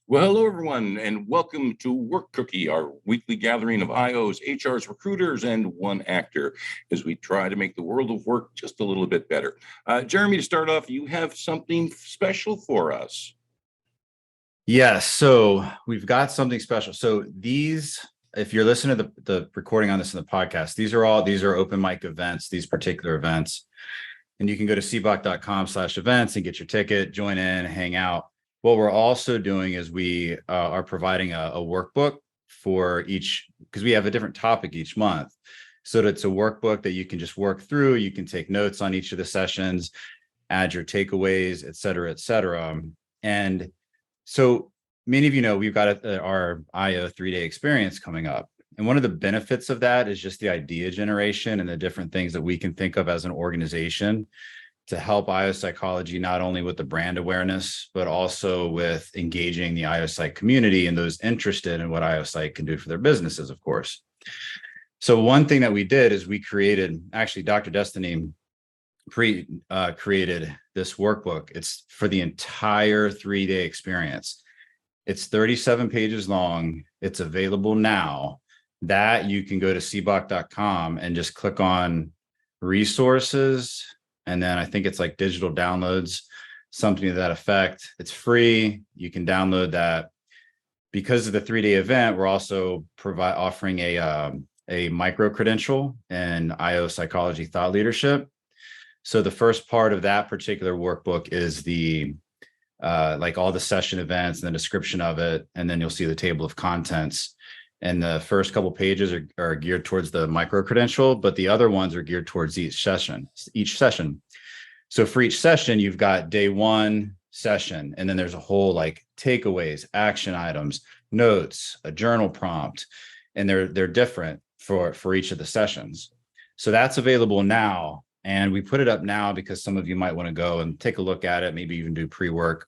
Well, hello, everyone, and welcome to Work Cookie, our weekly gathering of IOs, HRs, recruiters, and one actor as we try to make the world of work just a little bit better. Jeremy, to start off, you have something special for us. Yes, so we've got something special. So these, if you're listening to the recording on this in the podcast, these are open mic events, these particular events. And you can go to cboc.com/events and get your ticket, join in, hang out. What we're also doing is we are providing a workbook for each, because we have a different topic each month. So it's a workbook that you can just work through. You can take notes on each of the sessions, add your takeaways, et cetera, et cetera. And so many of you know, we've got our IO 3-day experience coming up. And one of the benefits of that is just the idea generation and the different things that we can think of as an organization to help IO psychology, not only with the brand awareness, but also with engaging the IO psych community and those interested in what IO psych can do for their businesses, of course. So one thing that we did is we created, actually Dr. Destiny created this workbook. It's for the entire 3-day experience. It's 37 pages long. It's available now. That you can go to cboc.com and just click on resources. And then I think it's like digital downloads, something to that effect. It's free. You can download that. Because of the 3-day event, we're also offering a micro credential in IO psychology thought leadership. So the first part of that particular workbook is the like all the session events and the description of it. And then you'll see the table of contents. And the first couple pages are geared towards the micro credential, but the other ones are geared towards each session. So for each session, you've got day one session, and then there's a whole like takeaways, action items, notes, a journal prompt, and they're different for each of the sessions. So that's available now. And we put it up now because some of you might want to go and take a look at it, maybe even do pre-work.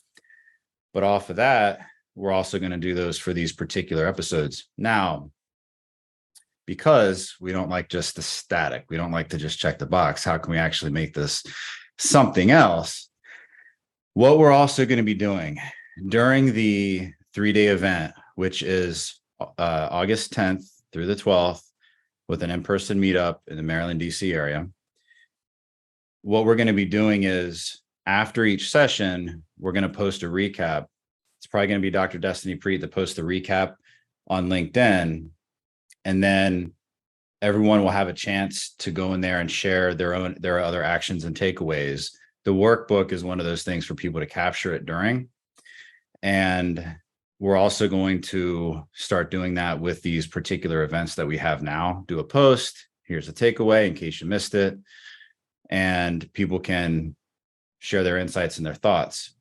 But off of that, we're also going to do those for these particular episodes. Now, because we don't like just the static, we don't like to just check the box. How can we actually make this something else? What we're also going to be doing during the 3-day event, which is August 10th through the 12th, with an in-person meetup in the Maryland, DC area. What we're going to be doing is after each session, we're going to post a recap. It's probably going to be Dr. Destiny Preet to post the recap on LinkedIn. And then everyone will have a chance to go in there and share their other actions and takeaways. The workbook is one of those things for people to capture it during. And we're also going to start doing that with these particular events that we have now. Do a post. Here's a takeaway in case you missed it. And people can share their insights and their thoughts.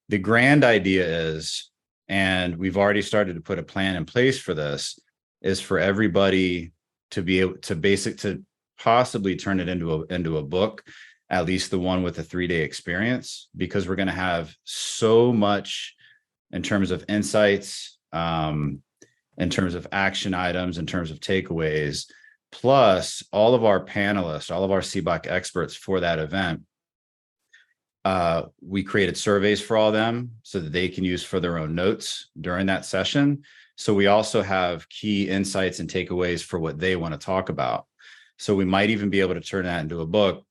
The grand idea is, and we've already started to put a plan in place for this, is for everybody to be able to possibly turn it into a book, at least the one with the 3-day experience, because we're going to have so much in terms of insights, in terms of action items, in terms of takeaways, plus all of our panelists, all of our CBOC experts for that event. We created surveys for all of them so that they can use for their own notes during that session. So we also have key insights and takeaways for what they want to talk about. So we might even be able to turn that into a book.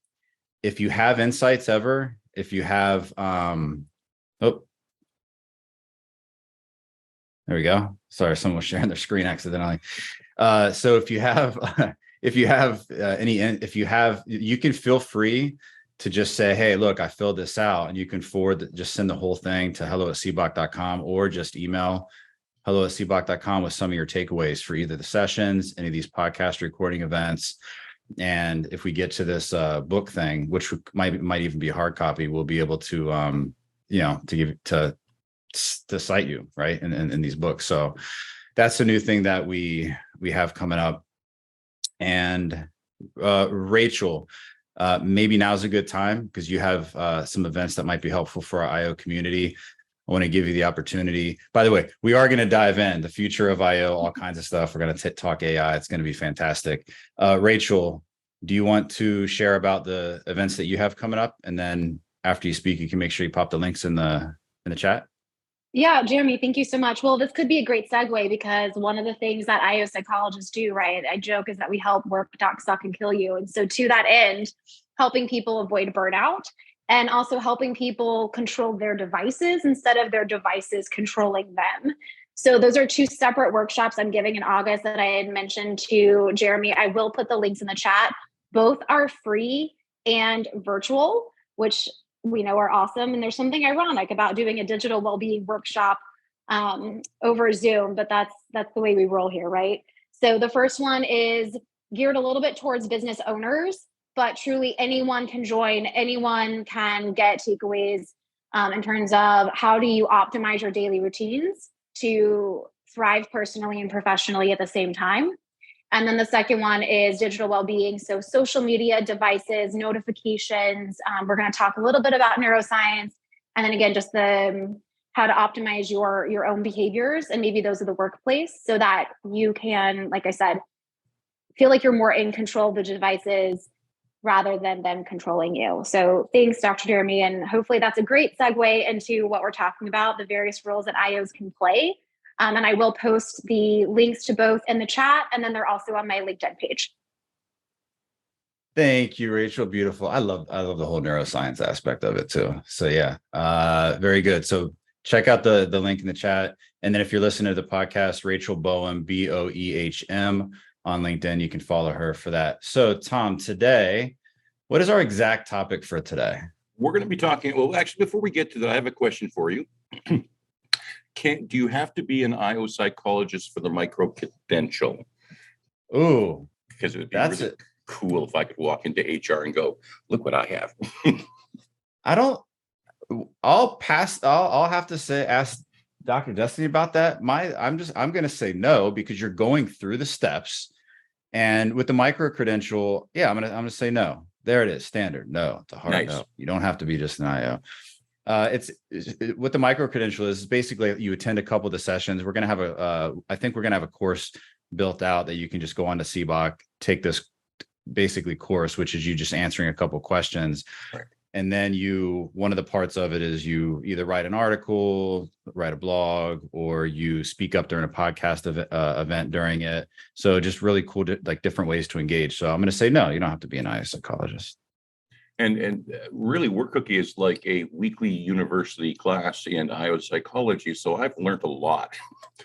If you have insights ever, if you have, there we go. Sorry, someone was sharing their screen accidentally. So if you have, you can feel free to just say, hey, look, I filled this out, and you can just send the whole thing to hello@cboc.com, or just email hello@cboc.com with some of your takeaways for either the sessions, any of these podcast recording events. And if we get to this book thing, which might even be a hard copy, we'll be able to, to cite you right in these books. So that's a new thing that we have coming up. And Rachel, maybe now's a good time because you have some events that might be helpful for our IO community. I want to give you the opportunity. By the way, we are going to dive in the future of IO, all kinds of stuff. We're going to talk AI. It's going to be fantastic. Rachel, do you want to share about the events that you have coming up? And then after you speak, you can make sure you pop the links in the chat. Yeah, Jeremy, thank you so much. Well, this could be a great segue because one of the things that IO psychologists do, right? I joke is that we help work doc suck and kill you. And so to that end, helping people avoid burnout and also helping people control their devices instead of their devices controlling them. So those are two separate workshops I'm giving in August that I had mentioned to Jeremy. I will put the links in the chat. Both are free and virtual, which we know are awesome. And there's something ironic about doing a digital well-being workshop over Zoom, but that's the way we roll here, right? So the first one is geared a little bit towards business owners, but truly anyone can join, anyone can get takeaways in terms of how do you optimize your daily routines to thrive personally and professionally at the same time. And then the second one is digital well-being. So social media devices, notifications. We're going to talk a little bit about neuroscience. And then again, just the how to optimize your own behaviors and maybe those of the workplace so that you can, like I said, feel like you're more in control of the devices rather than them controlling you. So thanks, Dr. Jeremy. And hopefully that's a great segue into what we're talking about, the various roles that IOs can play. And I will post the links to both in the chat, and then they're also on my LinkedIn page. Thank you, Rachel. Beautiful. I love the whole neuroscience aspect of it too. So yeah, very good. So check out the link in the chat. And then if you're listening to the podcast, Rachel Boehm, Boehm on LinkedIn, you can follow her for that. So Tom, today, what is our exact topic for today? We're going to be talking, well, actually, before we get to that, I have a question for you. Do you have to be an IO psychologist for the micro credential? Ooh, because it would be really cool if I could walk into HR and go, look what I have. I'll have to say, ask Dr. Destiny about that. I'm going to say no, because you're going through the steps, and with the micro credential, yeah, I'm going to say no. There it is. Standard. No, it's a hard no. You don't have to be just an IO. What the micro credential is basically you attend a couple of the sessions. We're going to have I think we're going to have a course built out that you can just go on to CBOC, take this basically course, which is you just answering a couple of questions. Right. And then one of the parts of it is you either write an article, write a blog, or you speak up during a podcast event during it. So just really cool, like different ways to engage. So I'm going to say, no, you don't have to be an IO psychologist. And really, Work Cookie is like a weekly university class in IO psychology. So I've learned a lot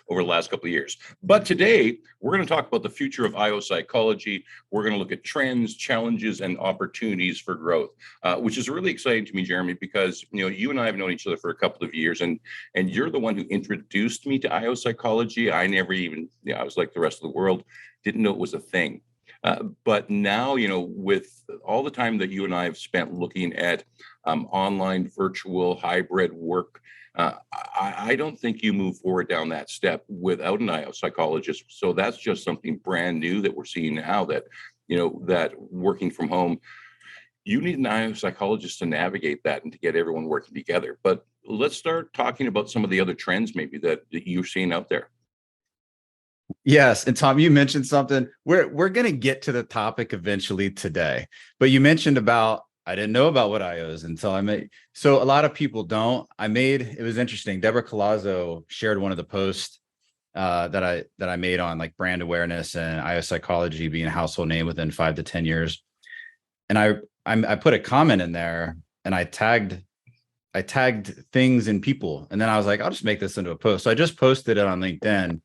over the last couple of years. But today, we're going to talk about the future of IO psychology. We're going to look at trends, challenges, and opportunities for growth, which is really exciting to me, Jeremy, because you and I have known each other for a couple of years, and you're the one who introduced me to IO psychology. I never even, I was like the rest of the world, didn't know it was a thing. But now, with all the time that you and I have spent looking at online, virtual, hybrid work, I don't think you move forward down that step without an IO psychologist. So that's just something brand new that we're seeing now, that, that working from home, you need an IO psychologist to navigate that and to get everyone working together. But let's start talking about some of the other trends maybe that you're seeing out there. Yes. And Tom, you mentioned something. We're going to get to the topic eventually today, but you mentioned about, I didn't know about what IO is until I made. So a lot of people don't. It was interesting. Deborah Colazzo shared one of the posts that I made on like brand awareness and IO psychology being a household name within 5 to 10 years. And I put a comment in there and I tagged things and people. And then I was like, I'll just make this into a post. So I just posted it on LinkedIn.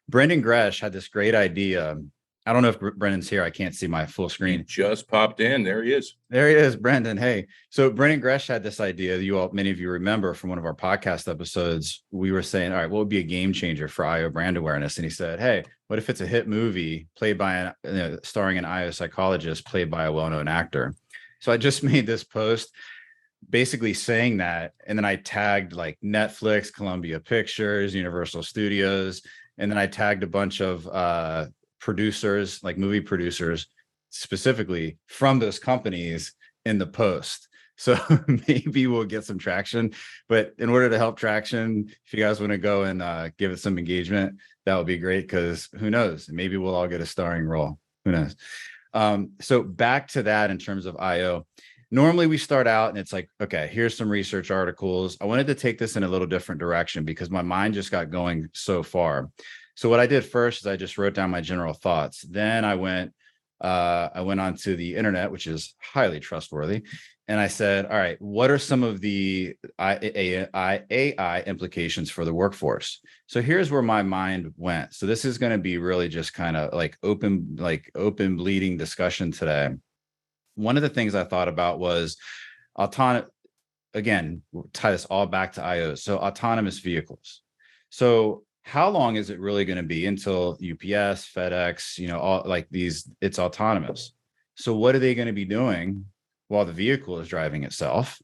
Brendan Grech had this great idea. I don't know if Brendan's here. I can't see my full screen. He just popped in. There he is. There he is, Brendan. Hey. So Brendan Grech had this idea that many of you remember from one of our podcast episodes. We were saying, all right, what would be a game changer for IO brand awareness? And he said, hey, what if it's a hit movie played by starring an IO psychologist played by a well-known actor? So I just made this post basically saying that. And then I tagged like Netflix, Columbia Pictures, Universal Studios. And then I tagged a bunch of producers, like movie producers, specifically from those companies in the post. So maybe we'll get some traction. But in order to help traction, if you guys want to go and give it some engagement, that would be great, because who knows? Maybe we'll all get a starring role. Who knows? So back to that in terms of IO. Normally we start out and it's like, okay, here's some research articles. I wanted to take this in a little different direction because my mind just got going so far. So what I did first is I just wrote down my general thoughts. Then I went onto the internet, which is highly trustworthy. And I said, all right, what are some of the AI implications for the workforce? So here's where my mind went. So this is going to be really just kind of like open bleeding discussion today. One of the things I thought about was autonomous. Again, we'll tie this all back to IOs. So autonomous vehicles. So how long is it really going to be until UPS, FedEx, all like these, it's autonomous. So what are they going to be doing while the vehicle is driving itself?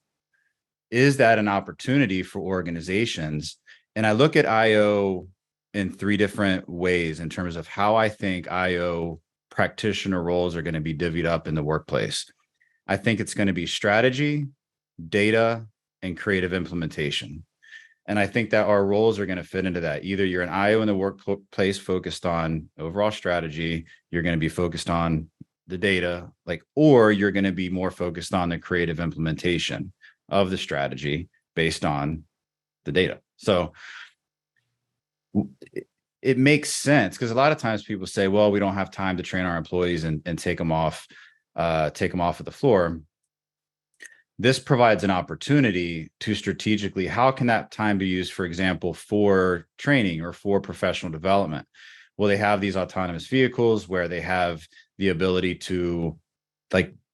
Is that an opportunity for organizations? And I look at IO in 3 different ways in terms of how I think IO practitioner roles are going to be divvied up in the workplace. I think it's going to be strategy, data, and creative implementation. And I think that our roles are going to fit into that. Either you're an IO in the workplace focused on overall strategy, you're going to be focused on the data, or you're going to be more focused on the creative implementation of the strategy based on the data. So it makes sense because a lot of times people say, well, we don't have time to train our employees and take them off of the floor. This provides an opportunity to strategically, how can that time be used, for example, for training or for professional development? Well, they have these autonomous vehicles where they have the ability to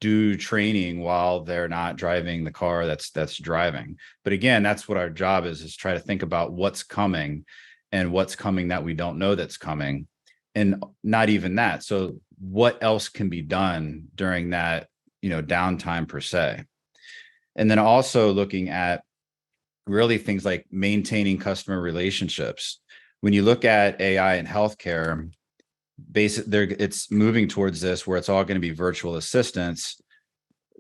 do training while they're not driving the car that's driving. But again, that's what our job is try to think about what's coming and what's coming that we don't know that's coming. And not even that. So what else can be done during that, downtime per se? And then also looking at really things like maintaining customer relationships. When you look at AI in healthcare, it's moving towards this where it's all going to be virtual assistants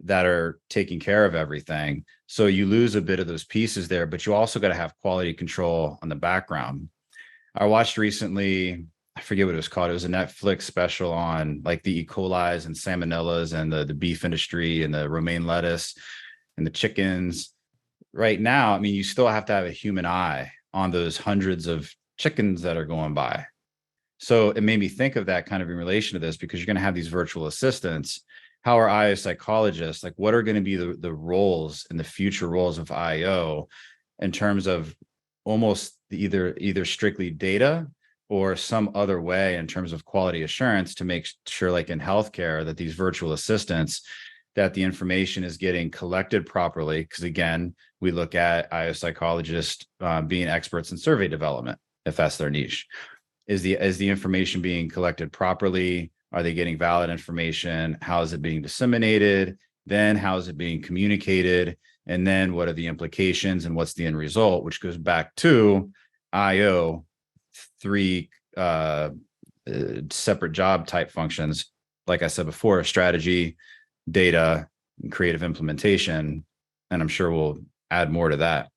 that are taking care of everything. So you lose a bit of those pieces there, but you also got to have quality control on the background. I watched recently, I forget what it was called. It was a Netflix special on the E. coli's and salmonellas and the beef industry and the romaine lettuce and the chickens. Right now, you still have to have a human eye on those hundreds of chickens that are going by. So it made me think of that kind of in relation to this, because you're going to have these virtual assistants. How are IO psychologists, what are going to be the roles and the future roles of IO in terms of almost either strictly data or some other way in terms of quality assurance to make sure, in healthcare, that these virtual assistants, that the information is getting collected properly. Because again, we look at IO psychologists being experts in survey development, if that's their niche. Is the information being collected properly? Are they getting valid information? How is it being disseminated? Then how is it being communicated? And then what are the implications and what's the end result? Which goes back to IO, 3 separate job type functions. Like I said before, strategy, data, and creative implementation. And I'm sure we'll add more to that.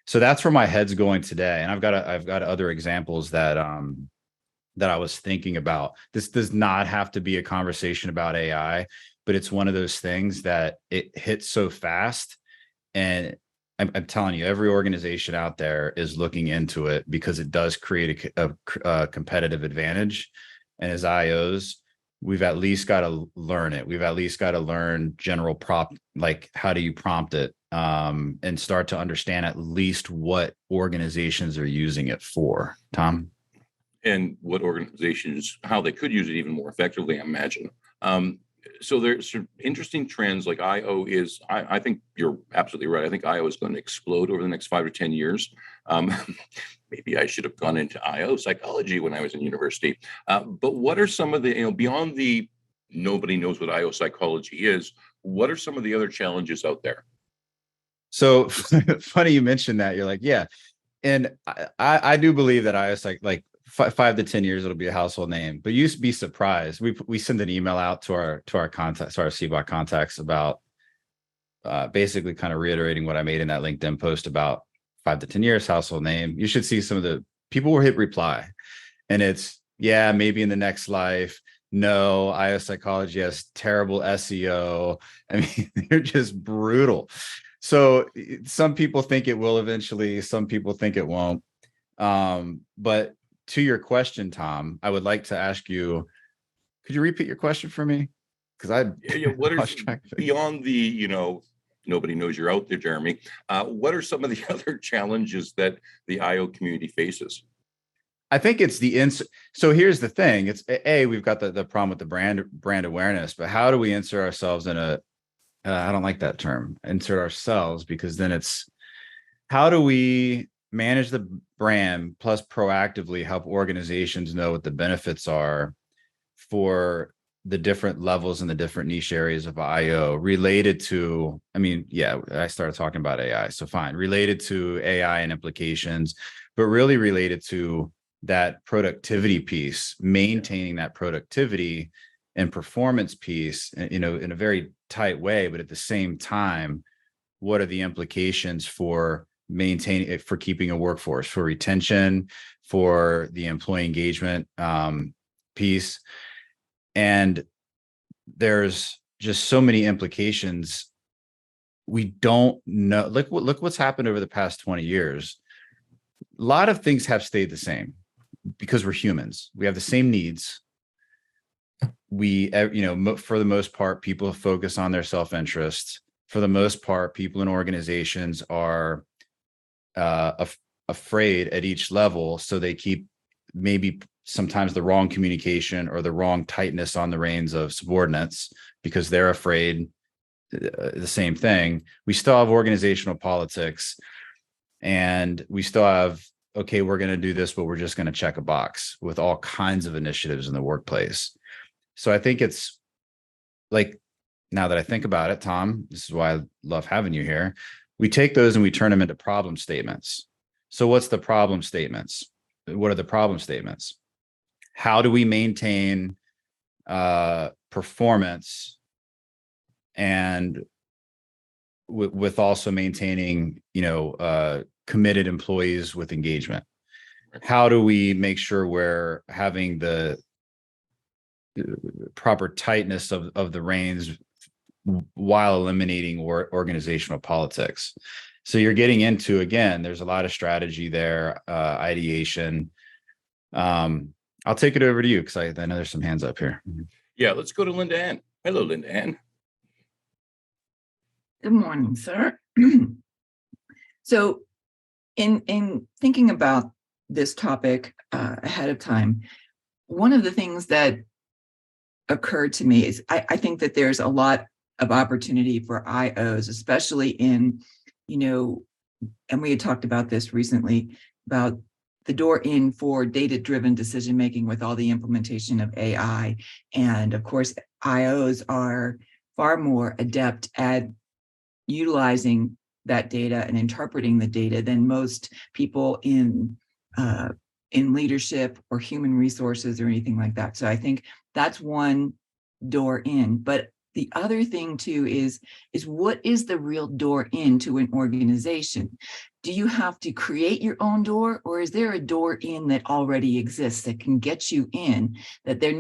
So that's where my head's going today. And I've got other examples that I was thinking about. This does not have to be a conversation about AI, but it's one of those things that it hits so fast. And I'm telling you, every organization out there is looking into it because it does create a competitive advantage. And as IOs, we've at least got to learn it. We've at least got to learn general prompt, how do you prompt it, and start to understand at least what organizations are using it for. Tom? And what organizations, how they could use it even more effectively, I imagine. So there's some interesting trends. IO is, I think you're absolutely right. I think IO is going to explode over the next 5 to 10 years. Maybe I should have gone into IO psychology when I was in university. But what are some of the, beyond the nobody knows what IO psychology is, what are some of the other challenges out there? So funny you mentioned that. You're yeah. And I do believe that IO 5 to 10 years, it'll be a household name, but you used to be surprised. We send an email out to our contacts, our CBOC contacts, about basically kind of reiterating what I made in that LinkedIn post about 5 to 10 years, household name. You should see some of the people will hit reply, and it's, yeah, maybe in the next life, no, IO psychology has terrible SEO. I mean, they're just brutal. So some people think it will eventually, some people think it won't. But to your question, Tom, I would like to ask you, could you repeat your question for me? Because What is lost track of it. beyond the, nobody knows you're out there, Jeremy. What are some of the other challenges that the IO community faces? I think it's so here's the thing. It's we've got the problem with the brand awareness, but how do we insert ourselves in I don't like that term, insert ourselves, because then it's how do we manage the brand plus proactively help organizations know what the benefits are for the different levels and the different niche areas of IO related to, I started talking about AI, so fine, related to AI and implications, but really related to that productivity piece, maintaining that productivity and performance piece, in a very tight way, but at the same time, what are the implications for maintaining it, for keeping a workforce, for retention, for the employee engagement piece. And there's just so many implications. We don't know. Look what's happened over the past 20 years. A lot of things have stayed the same because we're humans. We have the same needs. We, for the most part, people focus on their self-interest. For the most part, people in organizations are afraid at each level, so they keep maybe sometimes the wrong communication or the wrong tightness on the reins of subordinates because they're afraid. The same thing. We still have organizational politics, and we still have, okay, we're going to do this, but we're just going to check a box with all kinds of initiatives in the workplace. So I think it's like, now that I think about it, Tom, this is why I love having you here. We take those and we turn them into problem statements. So what's the problem statements? What are the problem statements? How do we maintain performance and with also maintaining, committed employees with engagement? How do we make sure we're having the proper tightness of the reins while eliminating organizational politics? So you're getting into, again, there's a lot of strategy there, ideation. I'll take it over to you because I know there's some hands up here. Yeah, let's go to LindaAnn. Hello, LindaAnn. Good morning, sir. So in thinking about this topic ahead of time, one of the things that occurred to me is I think that there's a lot of opportunity for IOs, especially in, and we had talked about this recently, about the door in for data-driven decision-making with all the implementation of AI. And of course, IOs are far more adept at utilizing that data and interpreting the data than most people in leadership or human resources or anything like that. So I think that's one door in. But the other thing too is what is the real door into an organization? Do you have to create your own door, or is there a door in that already exists that can get you in? That there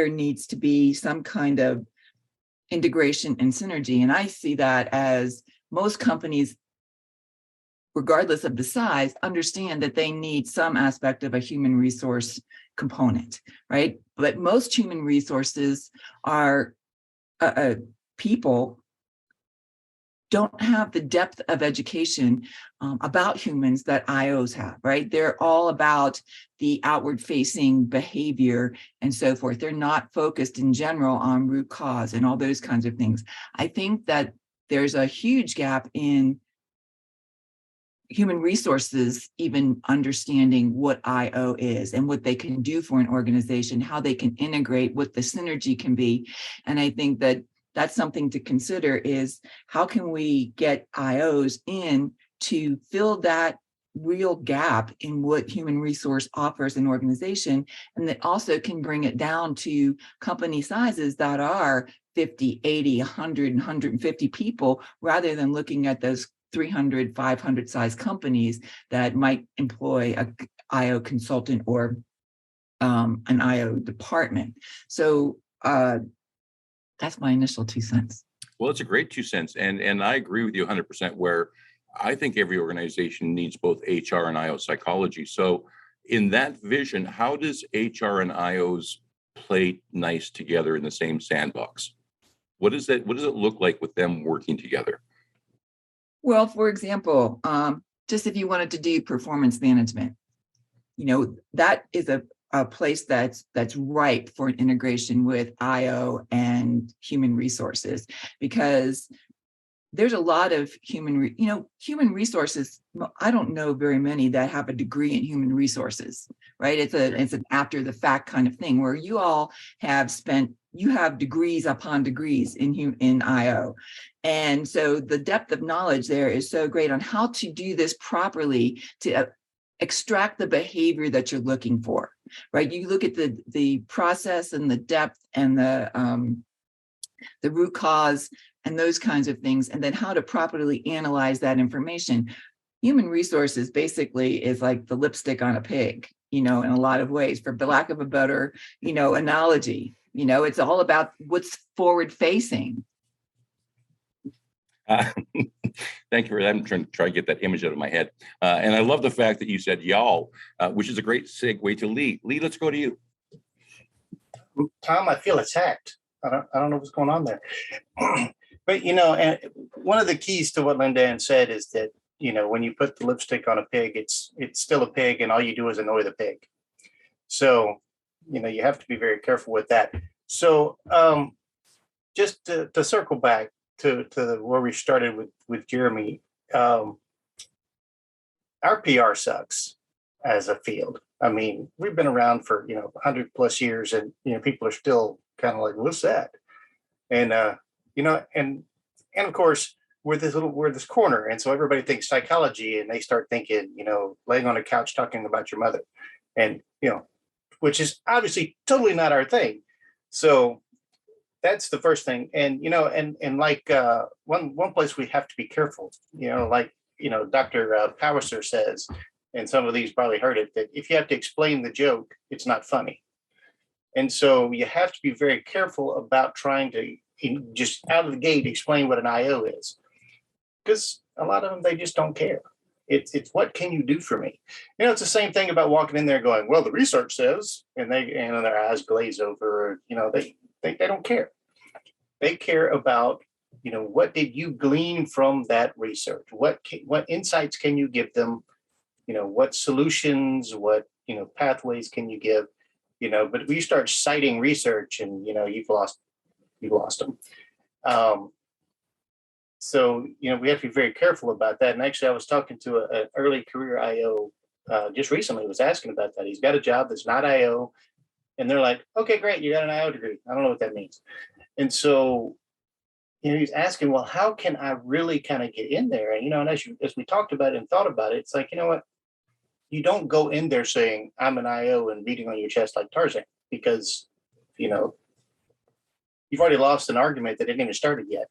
needs to be some kind of integration and synergy. And I see that as most companies, regardless of the size, understand that they need some aspect of a human resource component, right? But most human resources are people don't have the depth of education about humans that IOs have, right? They're all about the outward-facing behavior and so forth. They're not focused in general on root cause and all those kinds of things. I think that there's a huge gap in human resources even understanding what IO is and what they can do for an organization, how they can integrate, what the synergy can be. And I think that that's something to consider, is how can we get IOs in to fill that real gap in what human resource offers an organization, and that also can bring it down to company sizes that are 50, 80, 100, and 150 people, rather than looking at those 300, 500 size companies that might employ a IO consultant or an IO department. So that's my initial 2 cents. Well, it's a great 2 cents. And I agree with you 100%, where I think every organization needs both HR and IO psychology. So in that vision, how does HR and IOs play nice together in the same sandbox? What does it look like with them working together? Well, for example, just if you wanted to do performance management, that is a place that's ripe for an integration with IO and human resources, because there's a lot of human resources. I don't know very many that have a degree in human resources, right? It's an after the fact kind of thing, where you all you have degrees upon degrees in IO. And so the depth of knowledge there is so great on how to do this properly to extract the behavior that you're looking for, right? You look at the process and the depth and the root cause and those kinds of things, and then how to properly analyze that information. Human resources basically is like the lipstick on a pig, in a lot of ways, for lack of a better, analogy. It's all about what's forward facing. Thank you for that. I'm trying to get that image out of my head. And I love the fact that you said y'all, which is a great segue to Lee. Lee, let's go to you. Tom, I feel attacked. I don't know what's going on there. But, and one of the keys to what LindaAnn said is that, when you put the lipstick on a pig, it's still a pig, and all you do is annoy the pig. So, you have to be very careful with that. So just to circle back to where we started with Jeremy, our PR sucks as a field. I mean, we've been around for, 100 plus years, and, people are still kind of like, what's that? And, and of course, we're this corner. And so everybody thinks psychology, and they start thinking, laying on a couch talking about your mother, and, which is obviously totally not our thing. So that's the first thing. And, and like one place we have to be careful, like, Dr. Palliser says, and some of these probably heard it, that if you have to explain the joke, it's not funny. And so you have to be very careful about trying to just out of the gate explain what an IO is, because a lot of them, they just don't care. It's what can you do for me? It's the same thing about walking in there going, well, the research says, and their eyes glaze over. They don't care. They care about, what did you glean from that research? What insights can you give them? What solutions? What pathways can you give? But if you start citing research, and you've lost them. So we have to be very careful about that. And actually, I was talking to an early career IO just recently. Was asking about that. He's got a job that's not IO, and they're like, "Okay, great, you got an IO degree." I don't know what that means. And so, he's asking, "Well, how can I really kind of get in there?" And and as we talked about it and thought about it, it's like, what? You don't go in there saying, I'm an IO, and beating on your chest like Tarzan, because, you've already lost an argument that didn't even started yet.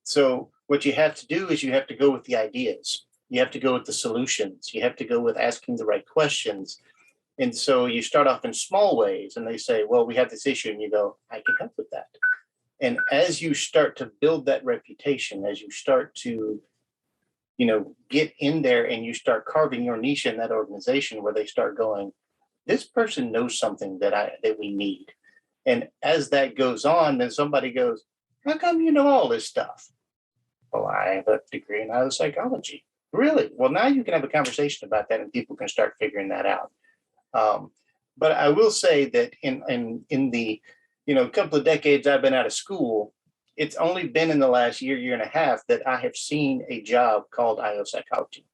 So what you have to do is you have to go with the ideas. You have to go with the solutions. You have to go with asking the right questions. And so you start off in small ways, and they say, well, we have this issue, and you go, I can help with that. And as you start to build that reputation, as you start to get in there and you start carving your niche in that organization, where they start going, this person knows something that we need. And as that goes on, then somebody goes, how come you know all this stuff? Well, I have a degree in psychology. Really? Well, now you can have a conversation about that, and people can start figuring that out. But I will say that in the couple of decades I've been out of school, it's only been in the last year and a half that I have seen a job called IO psychology,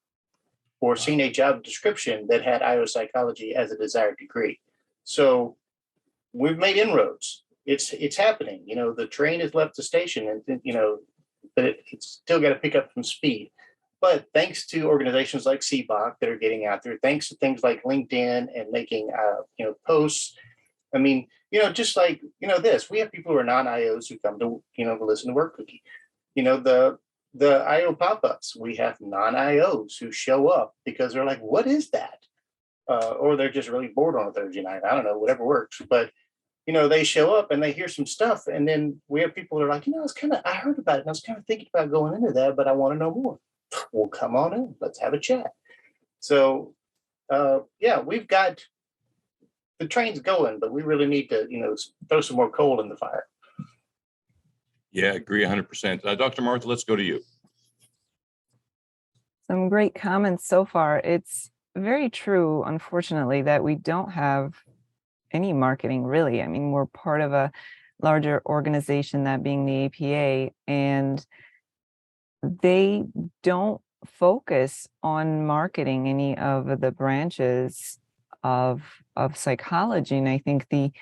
or seen a job description that had IO psychology as a desired degree. So we've made inroads. It's happening. The train has left the station, and but it's still got to pick up some speed. But thanks to organizations like CBOC that are getting out there, thanks to things like LinkedIn and making posts. I mean, just like, this, we have people who are non-IOs who come to, to listen to Work Cookie. The IO pop-ups, we have non-IOs who show up because they're like, what is that? or they're just really bored on a Thursday night. I don't know, whatever works. But they show up and they hear some stuff, and then we have people that are like, I heard about it, and I was kind of thinking about going into that, but I want to know more. Well, come on in, let's have a chat. So, we've got the train's going, but we really need to, throw some more coal in the fire. Yeah, agree 100%. Dr. Martha, let's go to you. Some great comments so far. It's very true, unfortunately, that we don't have any marketing really. I mean, we're part of a larger organization, that being the APA, and they don't focus on marketing any of the branches of psychology. And I think the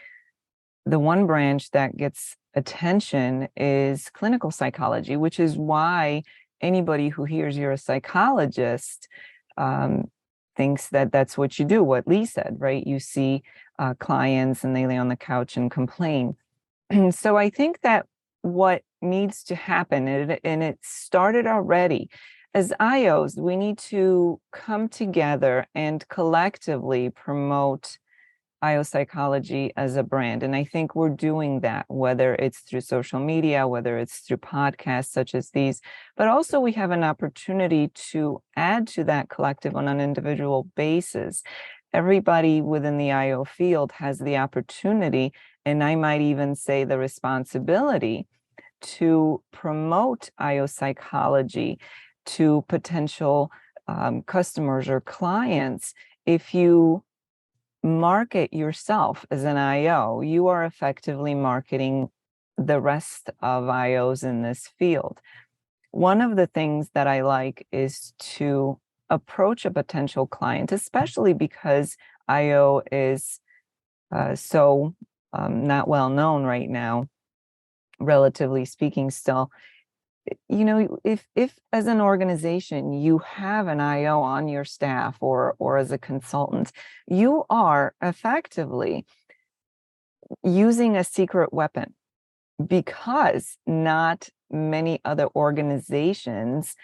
one branch that gets attention is clinical psychology, which is why anybody who hears you're a psychologist thinks that that's what you do, what Lee said, right? You see clients and they lay on the couch and complain. So I think that what needs to happen, and it started already, as IOs, we need to come together and collectively promote IO psychology as a brand. And I think we're doing that, whether it's through social media, whether it's through podcasts such as these, but also we have an opportunity to add to that collective on an individual basis. Everybody within the IO field has the opportunity, and I might even say the responsibility, to promote IO psychology to potential customers or clients. If you market yourself as an IO, you are effectively marketing the rest of IOs in this field. One of the things that I like is to approach a potential client, especially because IO is so not well known right now, relatively speaking still. If as an organization you have an IO on your staff or as a consultant, you are effectively using a secret weapon, because not many other organizations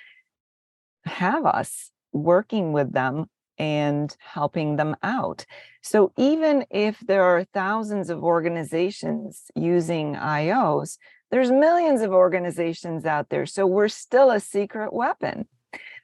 have us working with them and helping them out. So even if there are thousands of organizations using IOs, there's millions of organizations out there. So we're still a secret weapon.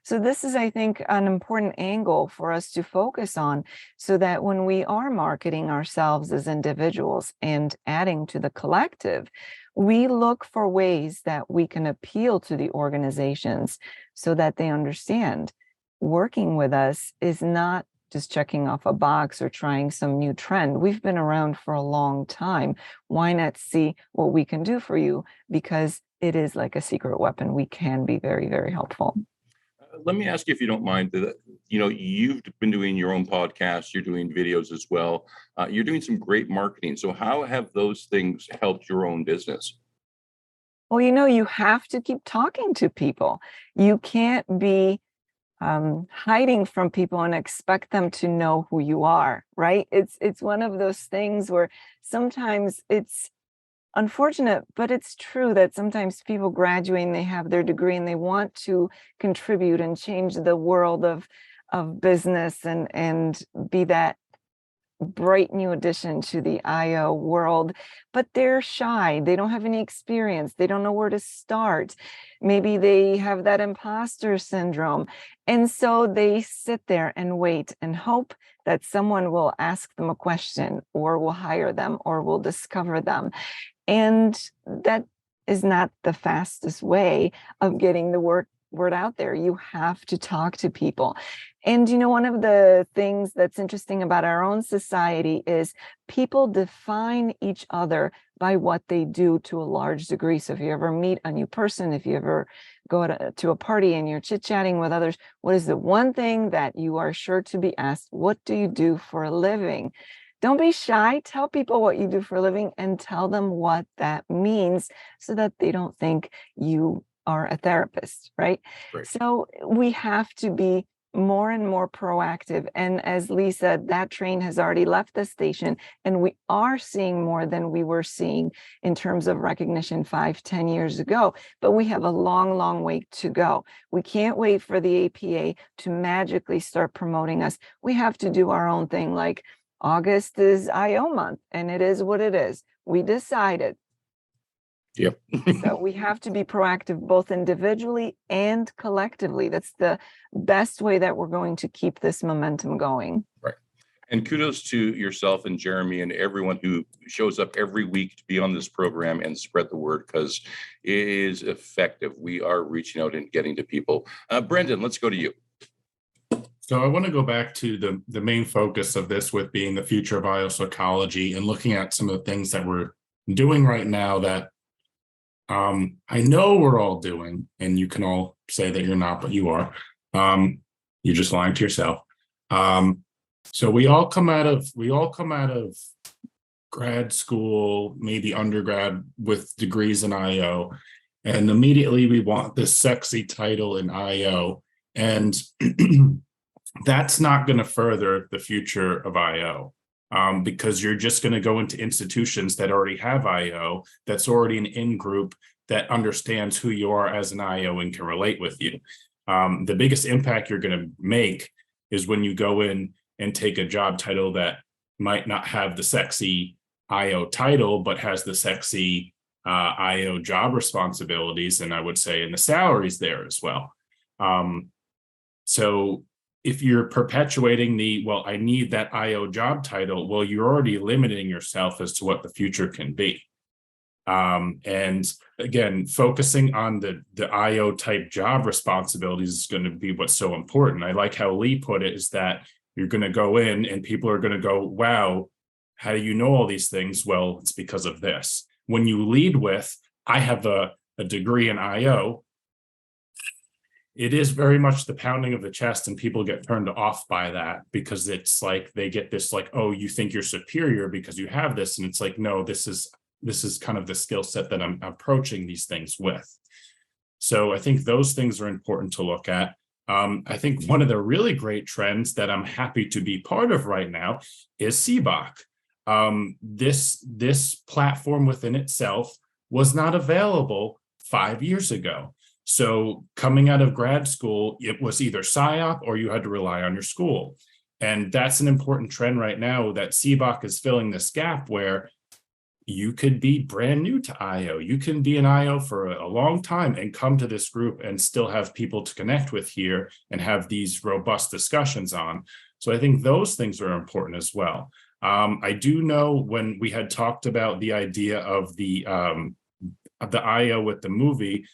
So this is, I think, an important angle for us to focus on, so that when we are marketing ourselves as individuals and adding to the collective, we look for ways that we can appeal to the organizations so that they understand working with us is not just checking off a box or trying some new trend. We've been around for a long time. Why not see what we can do for you? Because it is like a secret weapon. We can be very, very helpful. Let me ask you, if you don't mind, you've been doing your own podcast, you're doing videos as well. You're doing some great marketing. So how have those things helped your own business? Well, you have to keep talking to people. You can't be hiding from people and expect them to know who you are, right? It's one of those things where sometimes it's unfortunate, but it's true that sometimes people graduate and they have their degree and they want to contribute and change the world of business and be that bright new addition to the IO world, but they're shy. They don't have any experience. They don't know where to start. Maybe they have that imposter syndrome. And so they sit there and wait and hope that someone will ask them a question or will hire them or will discover them. And that is not the fastest way of getting the word out there. You have to talk to people. And one of the things that's interesting about our own society is people define each other by what they do to a large degree. So if you ever meet a new person, if you ever go to a party and you're chit-chatting with others, what is the one thing that you are sure to be asked? What do you do for a living? Don't be shy. Tell people what you do for a living and tell them what that means so that they don't think you are a therapist, right? Right. So we have to be more and more proactive. And as Lee said, that train has already left the station, and we are seeing more than we were seeing in terms of recognition 5-10 years ago. But we have a long, long way to go. We can't wait for the APA to magically start promoting us. We have to do our own thing. Like August is IO month, and it is what it is. We decided. Yep. So we have to be proactive both individually and collectively. That's the best way that we're going to keep this momentum going. Right. And kudos to yourself and Jeremy and everyone who shows up every week to be on this program and spread the word, because it is effective. We are reaching out and getting to people. Brendan, let's go to you. So I want to go back to the main focus of this, with being the future of IO psychology, and looking at some of the things that we're doing right now that I know we're all doing, and you can all say that you're not, but you are. You're just lying to yourself. So we all come out of grad school, maybe undergrad, with degrees in IO, and immediately we want this sexy title in IO, and that's not going to further the future of IO. Because you're just going to go into institutions that already have IO, that's already an in-group that understands who you are as an IO and can relate with you. The biggest impact you're going to make is when you go in and take a job title that might not have the sexy IO title, but has the sexy IO job responsibilities, and I would say in the salaries there as well. So if you're perpetuating well, I need that IO job title, well, you're already limiting yourself as to what the future can be. And again, focusing on the IO type job responsibilities is going to be what's so important. I like how Lee put it, is that you're going to go in and people are going to go, wow, how do you know all these things? Well, it's because of this. When you lead with, I have a degree in IO, it is very much the pounding of the chest, and people get turned off by that, because it's like they get this like, oh, you think you're superior because you have this, and it's like, no, this is kind of the skill set that I'm approaching these things with. So I think those things are important to look at. I think one of the really great trends that I'm happy to be part of right now is CBOC. This platform within itself was not available 5 years ago. So coming out of grad school, it was either PSYOP or you had to rely on your school. And that's an important trend right now, that CBOC is filling this gap where you could be brand new to IO. You can be an IO for a long time and come to this group and still have people to connect with here and have these robust discussions on. So I think those things are important as well. I do know when we had talked about the idea of the IO with the movie,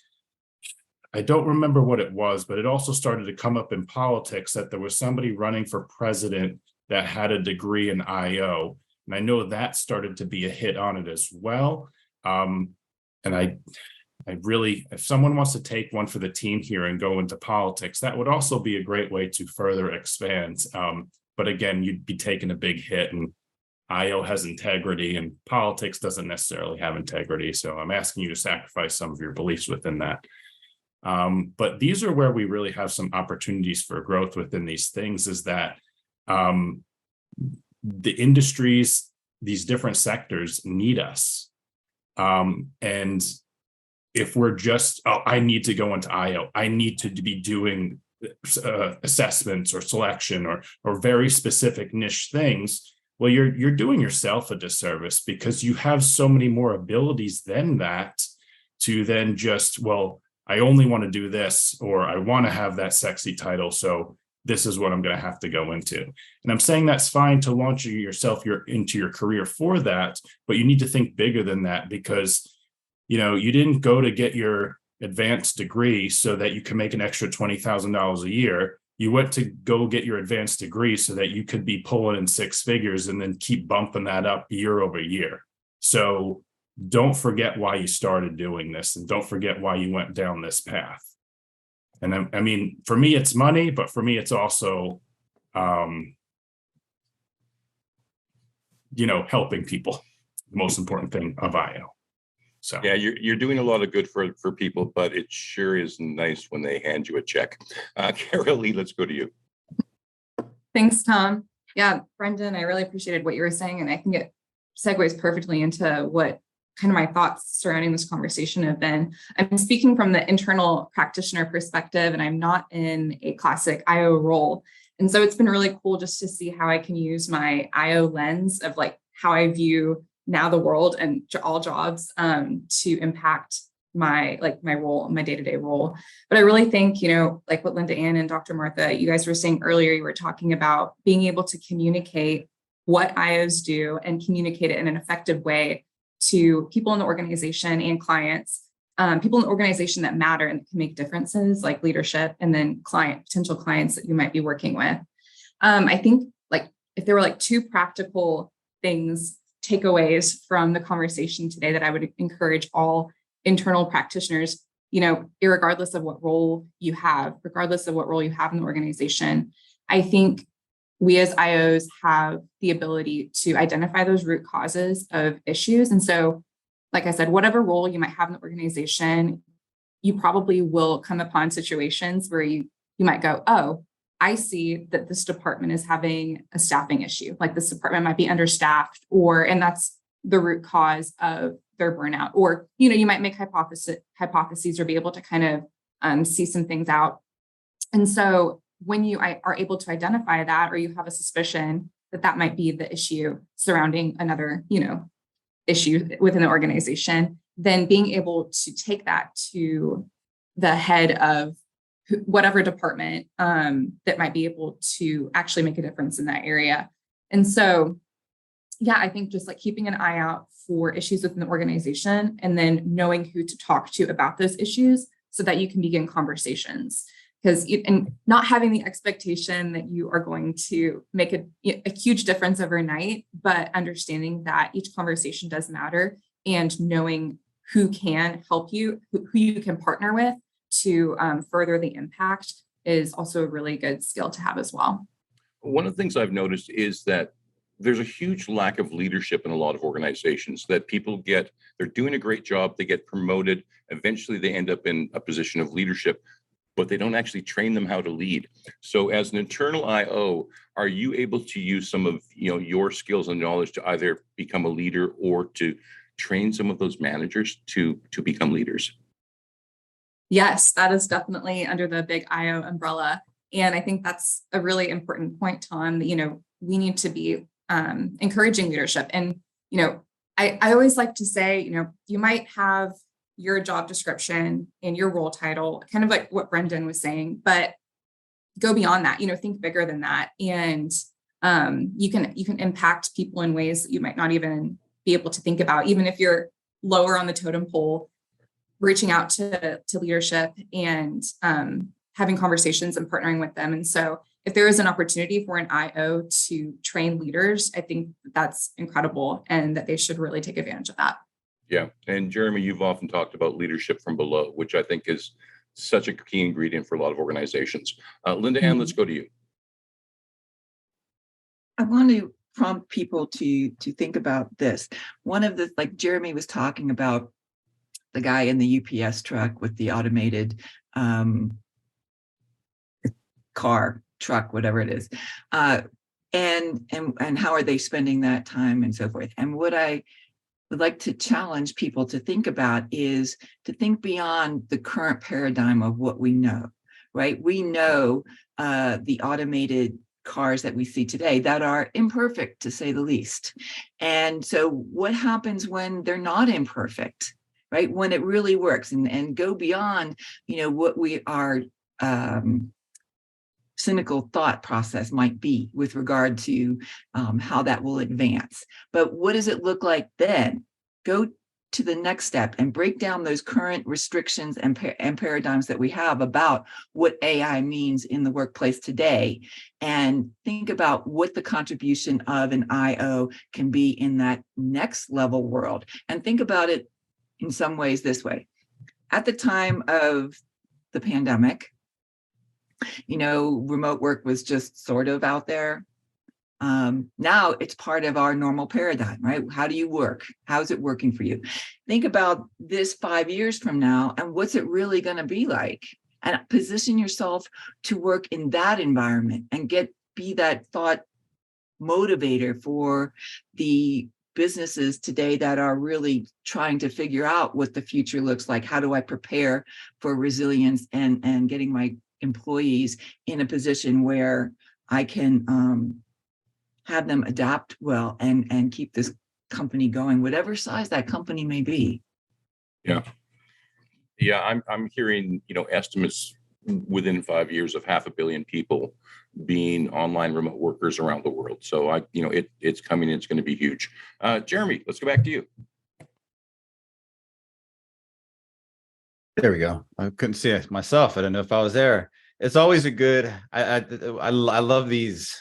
I don't remember what it was, but it also started to come up in politics that there was somebody running for president that had a degree in IO. And I know that started to be a hit on it as well. And I really, if someone wants to take one for the team here and go into politics, that would also be a great way to further expand. But again, you'd be taking a big hit, and IO has integrity and politics doesn't necessarily have integrity. So I'm asking you to sacrifice some of your beliefs within that. But these are where we really have some opportunities for growth within these things, is that the industries, these different sectors need us. And if we're just, oh, I need to go into IO, I need to be doing assessments or selection or very specific niche things, well, you're doing yourself a disservice, because you have so many more abilities than that to then just, well, I only want to do this, or I want to have that sexy title, so this is what I'm going to have to go into. And I'm saying that's fine to launch yourself into your career for that, but you need to think bigger than that, because you didn't go to get your advanced degree so that you can make an extra $20,000 a year. You went to go get your advanced degree so that you could be pulling in six figures and then keep bumping that up year over year. So don't forget why you started doing this, and don't forget why you went down this path. And I mean, for me, it's money, but for me, it's also, helping people. The most important thing of IO. So yeah, you're doing a lot of good for people, but it sure is nice when they hand you a check. Caralee, let's go to you. Thanks, Tom. Yeah, Brendan, I really appreciated what you were saying, and I think it segues perfectly into what kind of my thoughts surrounding this conversation have been. I'm speaking from the internal practitioner perspective, and I'm not in a classic IO role. And so it's been really cool just to see how I can use my IO lens of like how I view now the world and all jobs to impact my role, my day-to-day role. But I really think, like what LindaAnn and Dr. Martha, you guys were saying earlier, you were talking about being able to communicate what IOs do and communicate it in an effective way to people in the organization and clients, people in the organization that matter and can make differences, like leadership, and then potential clients that you might be working with. I think like if there were like two practical takeaways from the conversation today that I would encourage all internal practitioners, regardless of what role you have in the organization, I think we as IOs have the ability to identify those root causes of issues. And so, like I said, whatever role you might have in the organization, you probably will come upon situations where you might go, oh, I see that this department is having a staffing issue. Like this department might be understaffed, and that's the root cause of their burnout. Or, you might make hypotheses or be able to kind of see some things out. And so when you are able to identify that, or you have a suspicion that might be the issue surrounding another, issue within the organization, then being able to take that to the head of whatever department that might be able to actually make a difference in that area. And so, yeah, I think just like keeping an eye out for issues within the organization and then knowing who to talk to about those issues so that you can begin conversations. And not having the expectation that you are going to make a huge difference overnight, but understanding that each conversation does matter and knowing who can help you, who you can partner with to further the impact is also a really good skill to have as well. One of the things I've noticed is that there's a huge lack of leadership in a lot of organizations, that people they're doing a great job, they get promoted, eventually they end up in a position of leadership, but they don't actually train them how to lead. So as an internal IO, are you able to use some of your skills and knowledge to either become a leader or to train some of those managers to become leaders? Yes, that is definitely under the big IO umbrella. And I think that's a really important point, Tom. We need to be encouraging leadership. And, I always like to say, you might have your job description and your role title, kind of like what Brendan was saying, but go beyond that, think bigger than that. And you can impact people in ways that you might not even be able to think about, even if you're lower on the totem pole, reaching out to leadership and having conversations and partnering with them. And so if there is an opportunity for an IO to train leaders, I think that's incredible and that they should really take advantage of that. Yeah. And Jeremy, you've often talked about leadership from below, which I think is such a key ingredient for a lot of organizations. LindaAnn, let's go to you. I want to prompt people to think about this. One of the, like Jeremy was talking about, the guy in the UPS truck with the automated truck, whatever it is, and how are they spending that time and so forth. And what I would like to challenge people to think about is to think beyond the current paradigm of what we know, right? We know the automated cars that we see today that are imperfect, to say the least. And so what happens when they're not imperfect, right? When it really works, and go beyond, what we are cynical thought process might be with regard to how that will advance. But what does it look like then? Go to the next step and break down those current restrictions and paradigms that we have about what AI means in the workplace today, and think about what the contribution of an IO can be in that next level world. And think about it in some ways this way. At the time of the pandemic, remote work was just sort of out there. Now it's part of our normal paradigm, right? How do you work? How's it working for you? Think about this 5 years from now, and what's it really going to be like? And position yourself to work in that environment and get be that thought motivator for the businesses today that are really trying to figure out what the future looks like. How do I prepare for resilience and getting my employees in a position where I can have them adapt well and keep this company going, whatever size that company may be. Yeah, I'm hearing, estimates within 5 years of 500 million people being online remote workers around the world. So it's coming. It's going to be huge. Jeremy, let's go back to you. There we go. I couldn't see it myself. I don't know if I was there. It's always a good. I love these.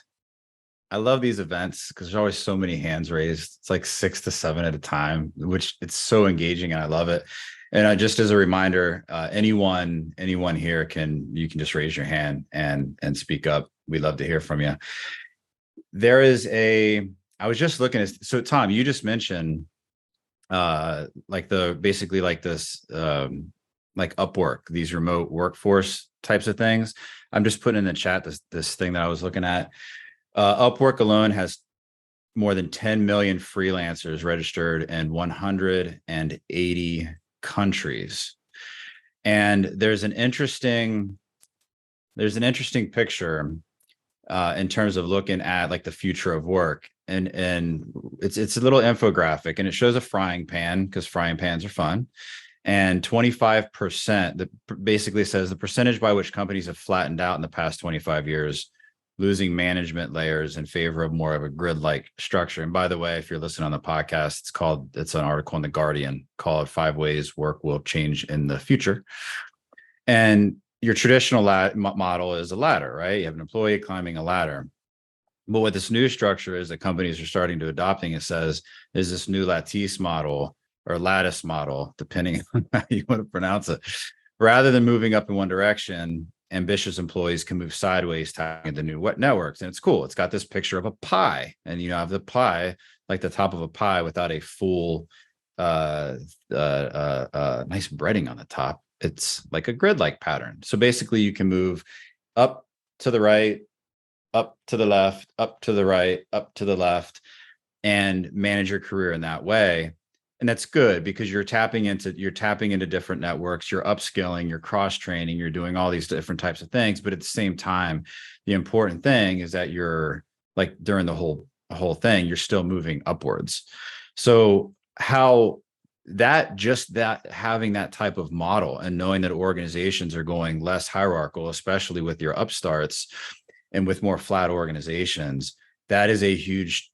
I love these events because there's always so many hands raised. It's like 6 to 7 at a time, which it's so engaging, and I love it. And just as a reminder, anyone here you can just raise your hand and speak up. We'd love to hear from you. I was just looking at, so Tom, you just mentioned like Upwork, these remote workforce types of things. I'm just putting in the chat this thing that I was looking at. Upwork alone has more than 10 million freelancers registered in 180 countries. And there's an interesting picture in terms of looking at like the future of work. And it's a little infographic, and it shows a frying pan because frying pans are fun. And 25% that basically says the percentage by which companies have flattened out in the past 25 years, losing management layers in favor of more of a grid-like structure. And by the way, if you're listening on the podcast, it's an article in The Guardian called 5 Ways Work Will Change in the Future. And your traditional model is a ladder, right? You have an employee climbing a ladder. But what this new structure is that companies are starting to adopting, it says, is this new lattice model or lattice model, depending on how you want to pronounce it. Rather than moving up in one direction, ambitious employees can move sideways, tapping into new networks. And it's cool. It's got this picture of a pie, and have the pie, like the top of a pie without a full nice breading on the top. It's like a grid-like pattern. So basically you can move up to the right, up to the left, up to the right, up to the left, and manage your career in that way. And that's good because you're tapping into different networks, you're upskilling, you're cross-training, you're doing all these different types of things. But at the same time, the important thing is that you're like during the whole thing, you're still moving upwards. So having that type of model and knowing that organizations are going less hierarchical, especially with your upstarts and with more flat organizations, that is a huge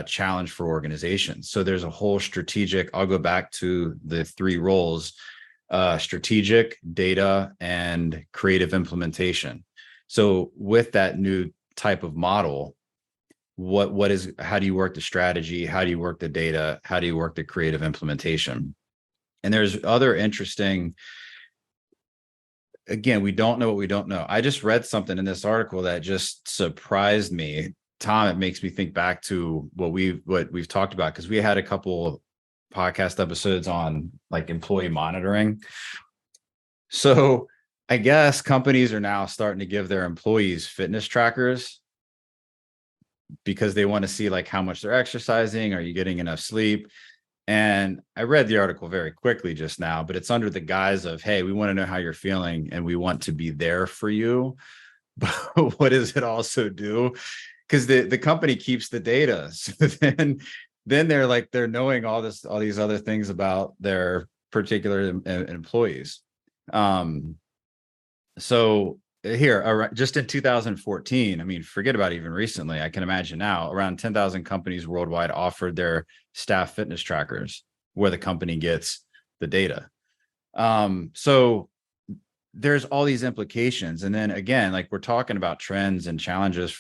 challenge for organizations. So there's a whole strategic, I'll go back to the 3 roles, strategic, data, and creative implementation. So with that new type of model, how do you work the strategy? How do you work the data? How do you work the creative implementation? And there's other interesting, again, we don't know what we don't know. I just read something in this article that just surprised me. Tom, it makes me think back to what we've talked about, because we had a couple podcast episodes on like employee monitoring. So I guess companies are now starting to give their employees fitness trackers because they want to see like how much they're exercising. Are you getting enough sleep? And I read the article very quickly just now, but it's under the guise of, hey, we want to know how you're feeling and we want to be there for you. But what does it also do? Because the company keeps the data. So then they're knowing all these other things about their particular employees. So here, just in 2014, I mean, forget about even recently, I can imagine now, around 10,000 companies worldwide offered their staff fitness trackers where the company gets the data. So there's all these implications. And then again, like we're talking about trends and challenges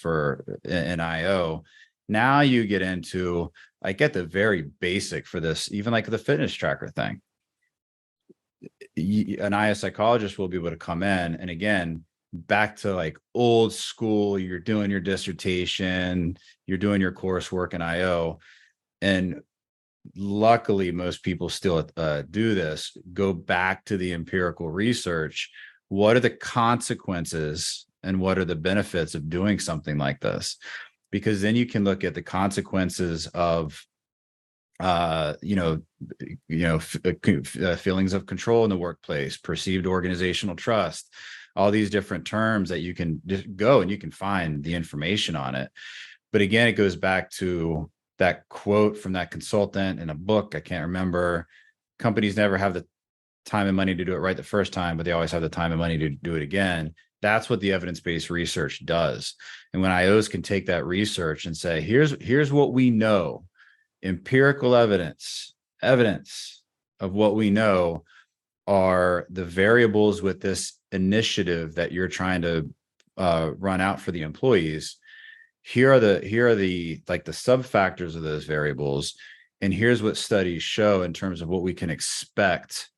in IO. Now you get into, I get the very basic for this, even like the fitness tracker thing. An IO psychologist will be able to come in, and again, back to like old school, you're doing your dissertation, you're doing your coursework in IO. And luckily, most people still do this, go back to the empirical research. What are the consequences and what are the benefits of doing something like this? Because then you can look at the consequences of feelings of control in the workplace, perceived organizational trust, all these different terms that you can just go and you can find the information on it. But again, it goes back to that quote from that consultant in a book. I can't remember. Companies never have the time and money to do it right the first time, but they always have the time and money to do it again. That's what the evidence-based research does. And when IOs can take that research and say, here's what we know, empirical evidence of what we know are the variables with this initiative that you're trying to run out for the employees. Here are the like the sub factors of those variables, and here's what studies show in terms of what we can expect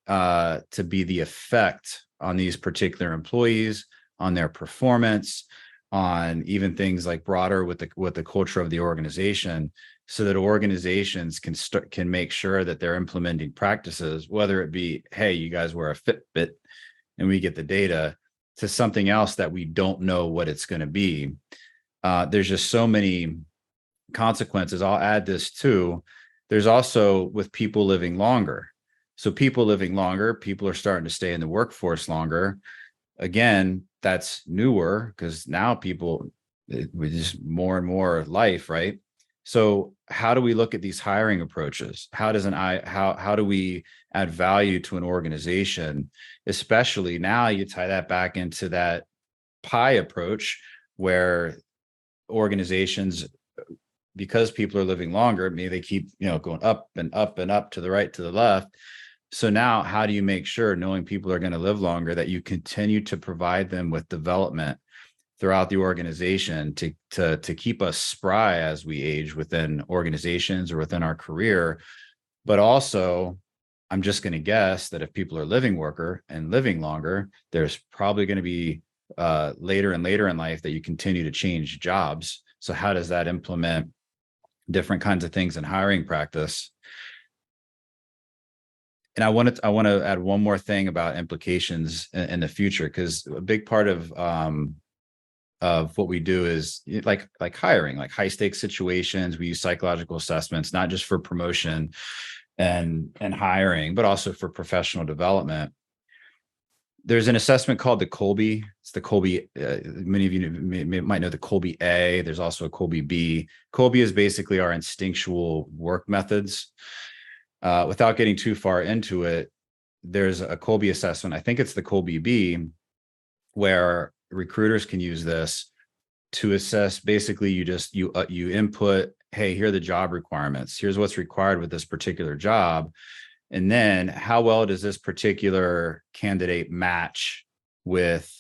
to be the effect on these particular employees, on their performance, on even things like broader with the culture of the organization, so that organizations can make sure that they're implementing practices, whether it be, hey, you guys wear a Fitbit and we get the data, to something else that we don't know what it's going to be. There's just so many consequences. I'll add this too. There's also with people living longer. So people living longer, people are starting to stay in the workforce longer. Again, that's newer because now we just more and more life, right? So how do we look at these hiring approaches? How do we add value to an organization? Especially now you tie that back into that pie approach where organizations, because people are living longer, maybe they keep, going up and up and up to the right, to the left. So now how do you make sure, knowing people are going to live longer, that you continue to provide them with development throughout the organization to keep us spry as we age within organizations or within our career? But also, I'm just going to guess that if people are living longer, there's probably going to be later and later in life that you continue to change jobs. So how does that implement different kinds of things in hiring practice? And I want to add one more thing about implications in the future, because a big part of what we do is like hiring, like high stakes situations. We use psychological assessments, not just for promotion and hiring, but also for professional development. There's an assessment called the Kolbe. It's the Kolbe. Many of you might know the Kolbe A. There's also a Kolbe B. Kolbe is basically our instinctual work methods. Without getting too far into it, there's a Kolbe assessment. I think it's the Kolbe B, where recruiters can use this to assess. Basically, you input, hey, here are the job requirements. Here's what's required with this particular job. And then how well does this particular candidate match with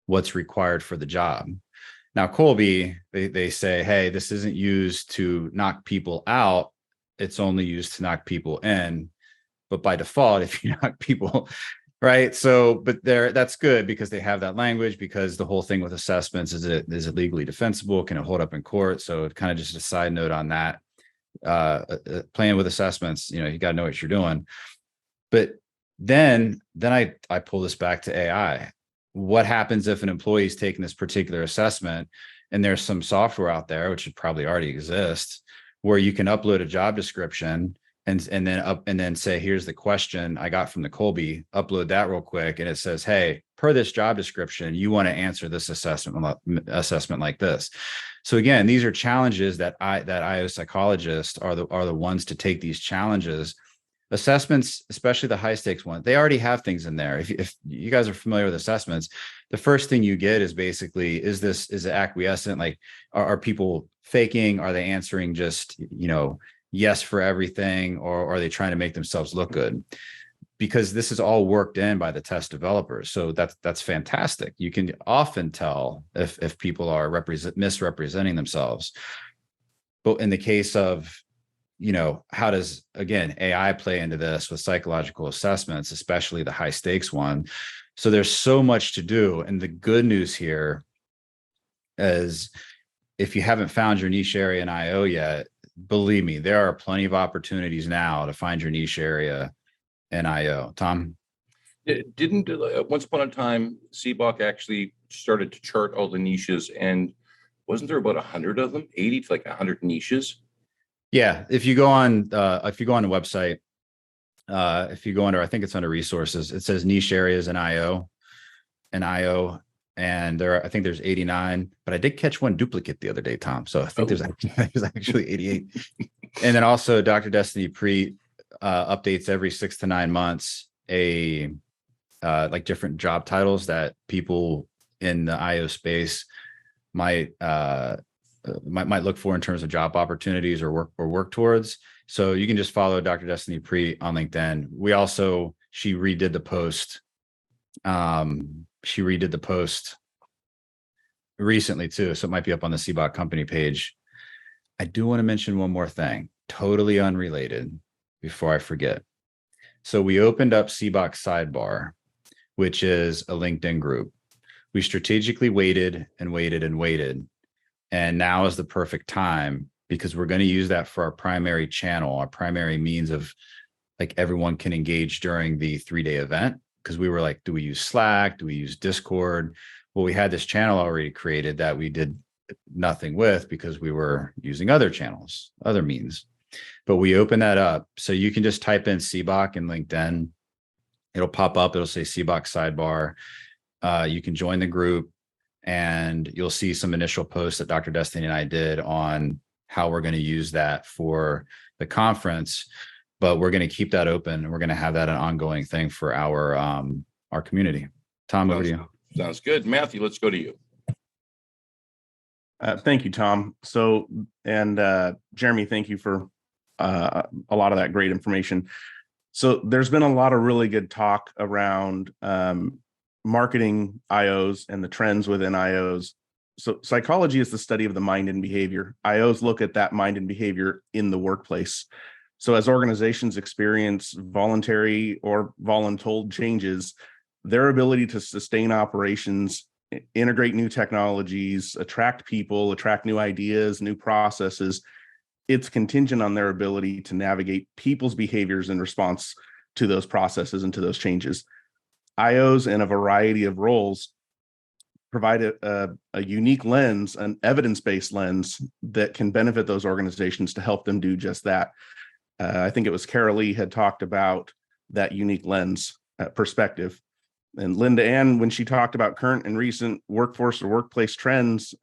what's required for the job? Now, Kolbe, they say, hey, this isn't used to knock people out. It's only used to knock people in. But by default, if you knock people, right? So, but that's good because they have that language, because the whole thing with assessments is it legally defensible? Can it hold up in court? So kind of just a side note on that. Playing with assessments, you got to know what you're doing. But then I pull this back to AI. What happens if an employee is taking this particular assessment and there's some software out there, which would probably already exist, where you can upload a job description and then say, here's the question I got from the Kolbe, upload that real quick. And it says, hey, per this job description, you want to answer this assessment like this. So again, these are challenges that IO psychologists are the ones to take these challenges. Assessments, especially the high stakes ones, they already have things in there. If you guys are familiar with assessments, the first thing you get is basically, is it acquiescent? Like, are people faking? Are they answering just, yes for everything, or are they trying to make themselves look good? Because this is all worked in by the test developers. So that's fantastic. You can often tell if people are misrepresenting themselves. But in the case of, how does, again, AI play into this with psychological assessments, especially the high stakes one? So there's so much to do. And the good news here is, if you haven't found your niche area in IO yet, believe me, there are plenty of opportunities now to find your niche area in IO. Tom? Didn't once upon a time, CBOC actually started to chart all the niches, and wasn't there about 100 of them, 80 to like 100 niches? Yeah, if you go on the website, if you go under, I think it's under resources, it says niche areas in IO, and I think there's 89, but I did catch one duplicate the other day, Tom. So I think there's actually 88. And then also Dr. Destiny Pre updates every 6 to 9 months like different job titles that people in the IO space might look for in terms of job opportunities or work towards. So you can just follow Dr. Destiny Pre on LinkedIn. She redid the post. She redid the post recently too, so it might be up on the CBOC company page. I do want to mention one more thing, totally unrelated, before I forget. So we opened up CBOC Sidebar, which is a LinkedIn group. We strategically waited and waited and waited. And now is the perfect time because we're going to use that for our primary channel, our primary means of like everyone can engage during the 3-day event. Because we were like, do we use Slack? Do we use Discord? Well, we had this channel already created that we did nothing with because we were using other channels, other means. But we open that up. So you can just type in CBOC in LinkedIn. It'll pop up. It'll say CBOC Sidebar. You can join the group and you'll see some initial posts that Dr. Destiny and I did on how we're going to use that for the conference. But we're going to keep that open and we're going to have that an ongoing thing for our community. Tom, over to you. Sounds good. Matthew, let's go to you. Thank you, Tom. So, and Jeremy, thank you for a lot of that great information. So there's been a lot of really good talk around marketing IOs and the trends within IOs. So psychology is the study of the mind and behavior. IOs look at that mind and behavior in the workplace. So as organizations experience voluntary or voluntold changes, their ability to sustain operations, integrate new technologies, attract people, attract new ideas, new processes, it's contingent on their ability to navigate people's behaviors in response to those processes and to those changes. IOs in a variety of roles provide a unique lens, an evidence-based lens that can benefit those organizations to help them do just that. I think it was Caralee had talked about that unique lens perspective. And LindaAnn, when she talked about current and recent workforce or workplace trends,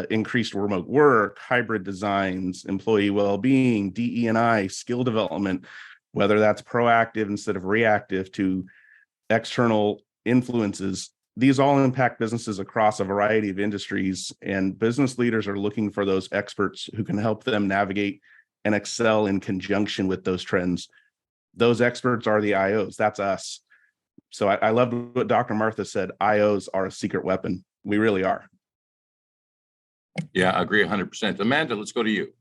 increased remote work, hybrid designs, employee well-being, DE&I, skill development, whether that's proactive instead of reactive to external influences, these all impact businesses across a variety of industries, and business leaders are looking for those experts who can help them navigate and excel in conjunction with those trends. Those experts are the IOs. That's us. So I love what Dr. Martha said. IOs are a secret weapon. We really are. Yeah, I agree 100%. Amanda, let's go to you.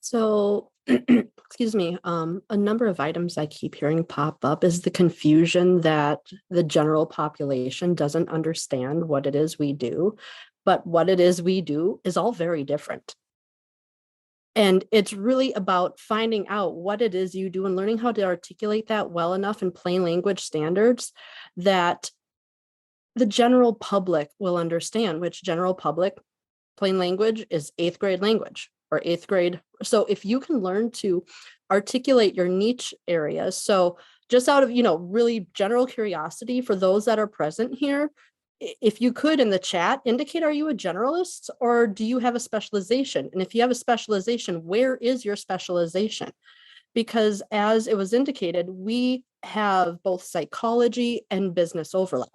So, excuse me, a number of items I keep hearing pop up is the confusion that the general population doesn't understand what it is we do, but what it is we do is all very different. And it's really about finding out what it is you do and learning how to articulate that well enough in plain language standards that the general public will understand, which general public, plain language is 8th grade language or 8th grade. So if you can learn to articulate your niche areas, so just out of, really general curiosity for those that are present here, if you could in the chat indicate, are you a generalist or do you have a specialization? And if you have a specialization, where is your specialization? Because as it was indicated, we have both psychology and business overlap,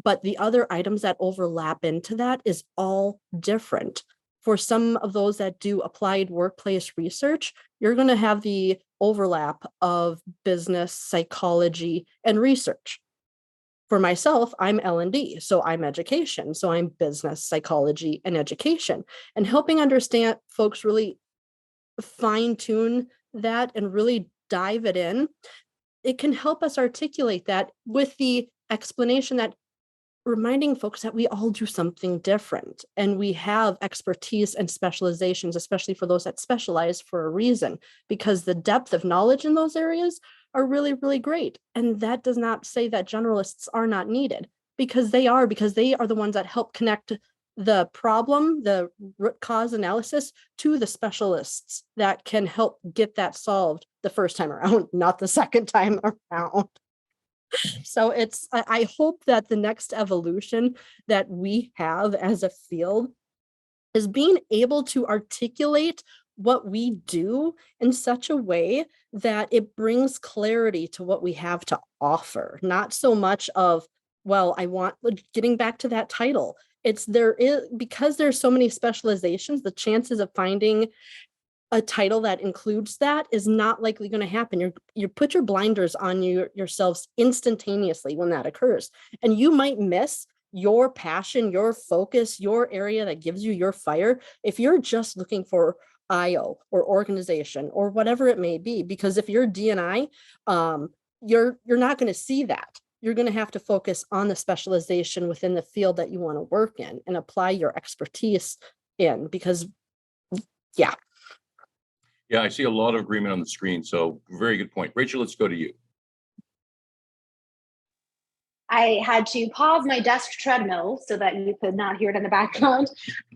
but the other items that overlap into that is all different. For some of those that do applied workplace research, you're going to have the overlap of business, psychology, and research. For myself, I'm L&D, so I'm education. So I'm business, psychology, and education. And helping understand folks really fine tune that and really dive it in, it can help us articulate that with the explanation that reminding folks that we all do something different and we have expertise and specializations, especially for those that specialize for a reason, because the depth of knowledge in those areas are really, really great. And that does not say that generalists are not needed, because they are the ones that help connect the problem, the root cause analysis, to the specialists that can help get that solved the first time around, not the second time around. So I hope that the next evolution that we have as a field is being able to articulate what we do in such a way that it brings clarity to what we have to offer, not so much of, well, I want, getting back to that title. Because there's so many specializations, the chances of finding a title that includes that is not likely going to happen. You put your blinders on yourselves instantaneously when that occurs, and you might miss your passion, your focus, your area that gives you your fire if you're just looking for IO or organization or whatever it may be. Because if you're D&I, you're not going to see that. You're going to have to focus on the specialization within the field that you want to work in and apply your expertise in, because yeah. Yeah, I see a lot of agreement on the screen. So very good point. Rachel, let's go to you. I had to pause my desk treadmill so that you could not hear it in the background.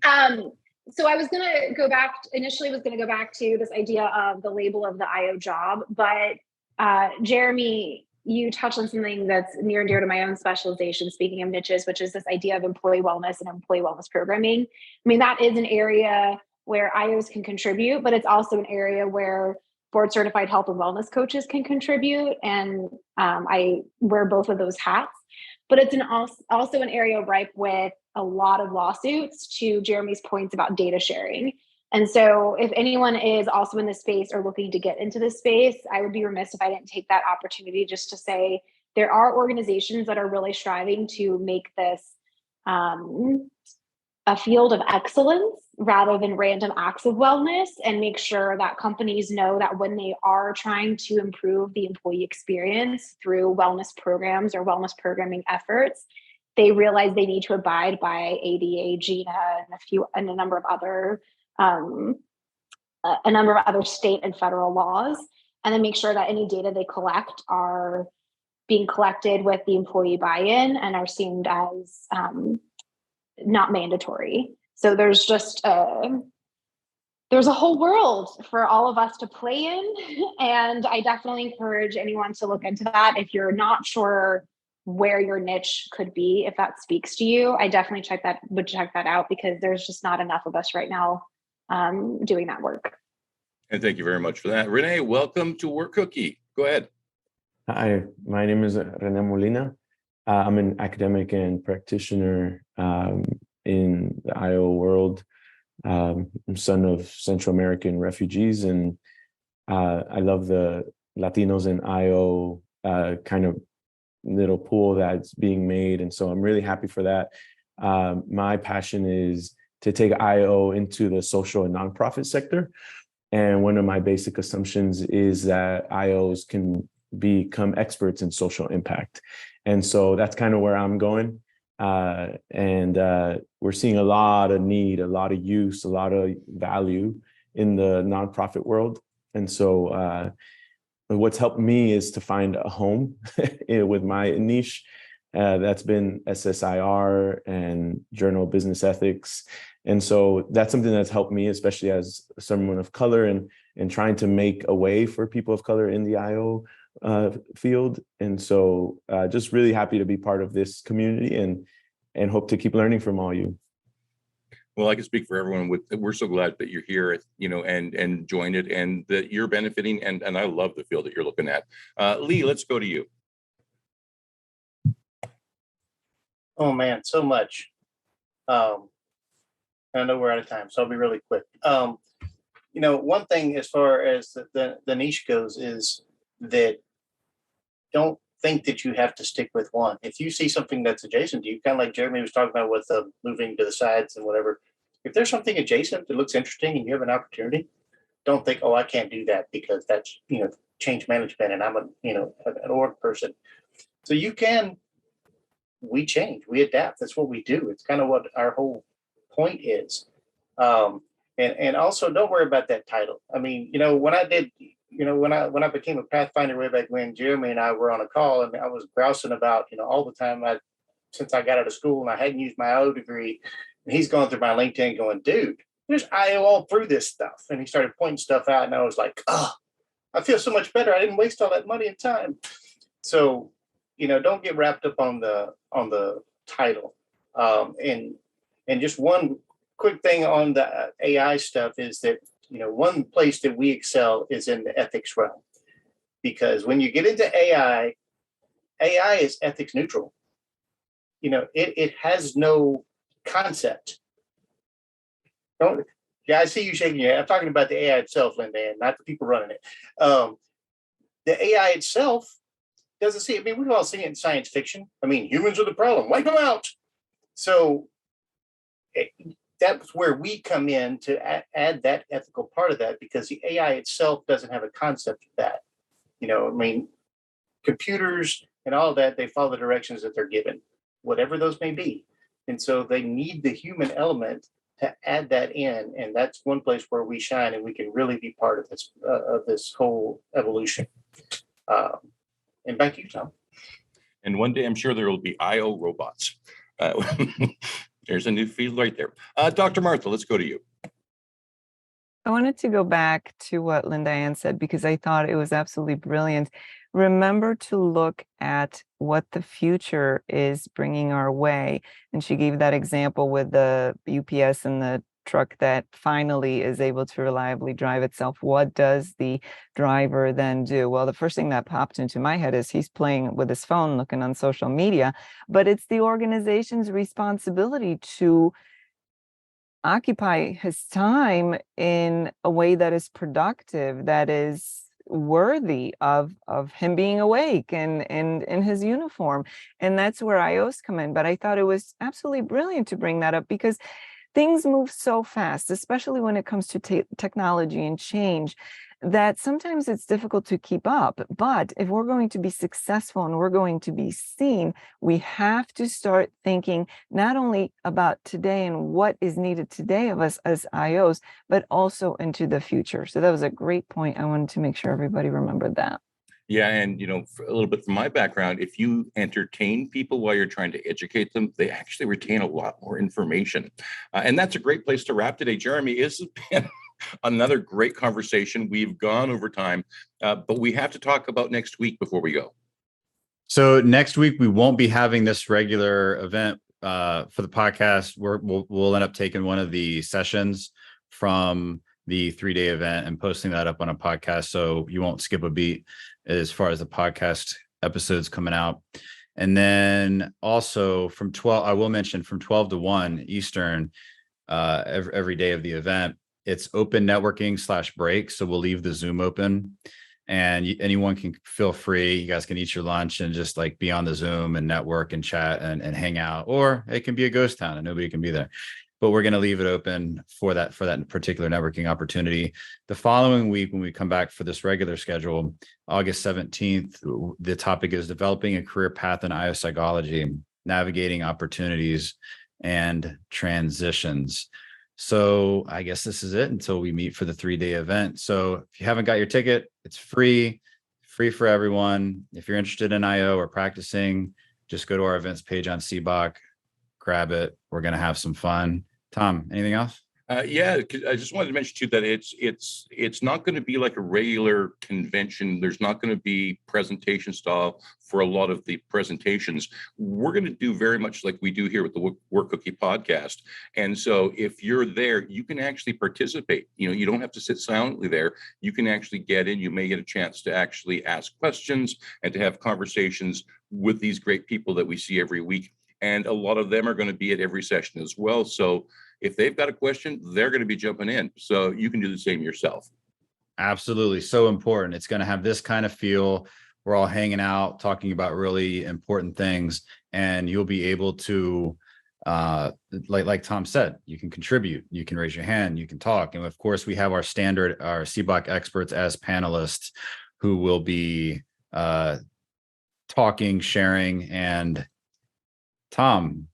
So I was going to go back, initially was going to go back to this idea of the label of the IO job, but Jeremy, you touched on something that's near and dear to my own specialization, speaking of niches, which is this idea of employee wellness and employee wellness programming. I mean, that is an area where IOs can contribute, but it's also an area where board certified health and wellness coaches can contribute. And I wear both of those hats, but it's also an area ripe with a lot of lawsuits, to Jeremy's points about data sharing. And so if anyone is also in this space or looking to get into this space, I would be remiss if I didn't take that opportunity just to say there are organizations that are really striving to make this a field of excellence rather than random acts of wellness, and make sure that companies know that when they are trying to improve the employee experience through wellness programs or wellness programming efforts, they realize they need to abide by ADA, GINA, and a number of other state and federal laws, and then make sure that any data they collect are being collected with the employee buy-in and are seen as not mandatory. So there's just there's a whole world for all of us to play in, and I definitely encourage anyone to look into that. If you're not sure where your niche could be, if that speaks to you, I definitely check that out, because there's just not enough of us right now doing that work. And thank you very much for that. Rene, welcome to Work Cookie. Go ahead. Hi, my name is Rene Molina. I'm an academic and practitioner in the IO world. I'm son of Central American refugees, and I love the Latinos in IO kind of little pool that's being made. And so I'm really happy for that. My passion is to take IO into the social and nonprofit sector. And one of my basic assumptions is that IOs can become experts in social impact. And so that's kind of where I'm going. And we're seeing a lot of need, a lot of use, a lot of value in the nonprofit world. And so what's helped me is to find a home with my niche. That's been SSIR and Journal of Business Ethics. And so that's something that's helped me, especially as someone of color, and trying to make a way for people of color in the IO field. And so just really happy to be part of this community, and hope to keep learning from all you. Well, I can speak for everyone. We're so glad that you're here, and joined it, and that you're benefiting. And I love the field that you're looking at. Lee, let's go to you. Oh man, so much. I know we're out of time, so I'll be really quick. One thing as far as the niche goes is that don't think that you have to stick with one. If you see something that's adjacent to you, kind of like Jeremy was talking about with moving to the sides and whatever, if there's something adjacent that looks interesting and you have an opportunity, don't think, oh, I can't do that because that's, change management and I'm an org person. So you can we change, we adapt. That's what we do. It's kind of what our whole point is. And also don't worry about that title. I mean, when I became a Pathfinder way back when, Jeremy and I were on a call, and I was grousing about, all the time since I got out of school and I hadn't used my IO degree, and he's going through my LinkedIn going, dude, there's IO all through this stuff. And he started pointing stuff out, and I was like, oh, I feel so much better. I didn't waste all that money and time. So, don't get wrapped up on the title. And just one quick thing on the AI stuff is that, one place that we excel is in the ethics realm, because when you get into AI is ethics neutral. It has no concept. I see you shaking your head. I'm talking about the AI itself, LindaAnn, not the people running it. The AI itself doesn't see it. I mean, we've all seen it in science fiction. I mean, humans are the problem. Wipe them out. So that's where we come in to add that ethical part of that, because the AI itself doesn't have a concept of that. I mean, computers and all of that, they follow the directions that they're given, whatever those may be. And so they need the human element to add that in. And that's one place where we shine, and we can really be part of this whole evolution. And back to you, Tom. And one day I'm sure there will be IO robots. There's a new field right there. Dr. Martha, let's go to you. I wanted to go back to what LindaAnn said, because I thought it was absolutely brilliant. Remember to look at what the future is bringing our way. And she gave that example with the UPS and the truck that finally is able to reliably drive itself. What does the driver then do? Well, the first thing that popped into my head is he's playing with his phone, looking on social media, but it's the organization's responsibility to occupy his time in a way that is productive, that is worthy of him being awake and in his uniform. And that's where IOs come in. But I thought it was absolutely brilliant to bring that up, because things move so fast, especially when it comes to technology and change, that sometimes it's difficult to keep up. But if we're going to be successful and we're going to be seen, we have to start thinking not only about today and what is needed today of us as IOs, but also into the future. So that was a great point. I wanted to make sure everybody remembered that. Yeah, and a little bit from my background, if you entertain people while you're trying to educate them, they actually retain a lot more information. And that's a great place to wrap today. Jeremy, it's been another great conversation. We've gone over time, but we have to talk about next week before we go. So next week, we won't be having this regular event for the podcast. We'll end up taking one of the sessions from the 3-day event and posting that up on a podcast, so you won't skip a beat as far as the podcast episodes coming out. And then also from 12 to 1 Eastern, every day of the event, it's open networking /break. So we'll leave the Zoom open, and anyone can feel free. You guys can eat your lunch and just like be on the Zoom and network and chat and hang out, or it can be a ghost town and nobody can be there. But we're going to leave it open for that particular networking opportunity. The following week, when we come back for this regular schedule, August 17th, the topic is developing a career path in IO psychology, navigating opportunities and transitions. So I guess this is it until we meet for the 3-day event. So if you haven't got your ticket, it's free for everyone. If you're interested in IO or practicing, just go to our events page on CBOC, grab it. We're going to have some fun. Tom, anything else? Yeah, I just wanted to mention too that it's not going to be like a regular convention. There's not going to be presentation style for a lot of the presentations. We're going to do very much like we do here with the Work Cookie podcast. And so if you're there, you can actually participate. You don't have to sit silently there. You can actually get in. You may get a chance to actually ask questions and to have conversations with these great people that we see every week. And a lot of them are going to be at every session as well. So if they've got a question, they're going to be jumping in. So you can do the same yourself. Absolutely. So important. It's going to have this kind of feel. We're all hanging out, talking about really important things, and you'll be able to, like Tom said, you can contribute, you can raise your hand, you can talk. And of course, we have our CBOC experts as panelists who will be talking, sharing, and Tom,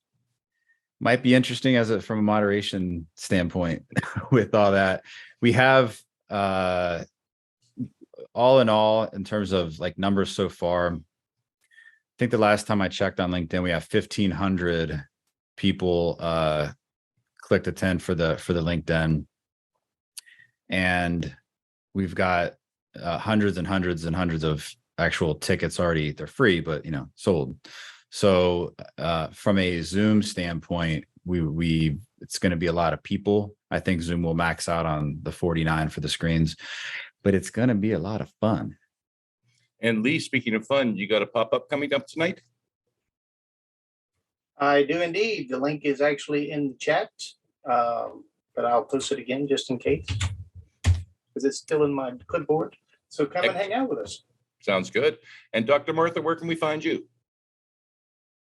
might be interesting as from a moderation standpoint with all that. We have all in all, in terms of like numbers so far, I think the last time I checked on LinkedIn, we have 1,500 people clicked attend for the LinkedIn, and we've got hundreds and hundreds and hundreds of actual tickets already. They're free, but sold. So from a Zoom standpoint, we it's going to be a lot of people. I think Zoom will max out on the 49 for the screens, but it's going to be a lot of fun. And Lee, speaking of fun, you got a pop-up coming up tonight? I do indeed. The link is actually in the chat, but I'll post it again just in case, because it's still in my clipboard. So come and hang out with us. Sounds good. And Dr. Martha, where can we find you?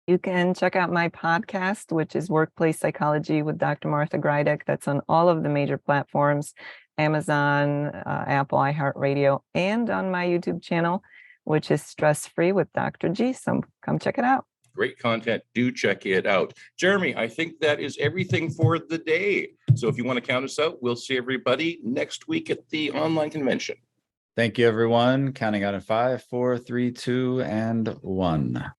You can check out my podcast, which is Workplace Psychology with Dr. Martha Grajdek. That's on all of the major platforms, Amazon, Apple, iHeartRadio, and on my YouTube channel, which is Stress Free with Dr. G. So come check it out. Great content. Do check it out. Jeremy, I think that is everything for the day. So if you want to count us out, we'll see everybody next week at the online convention. Thank you, everyone. Counting out in 5, 4, 3, 2, and 1.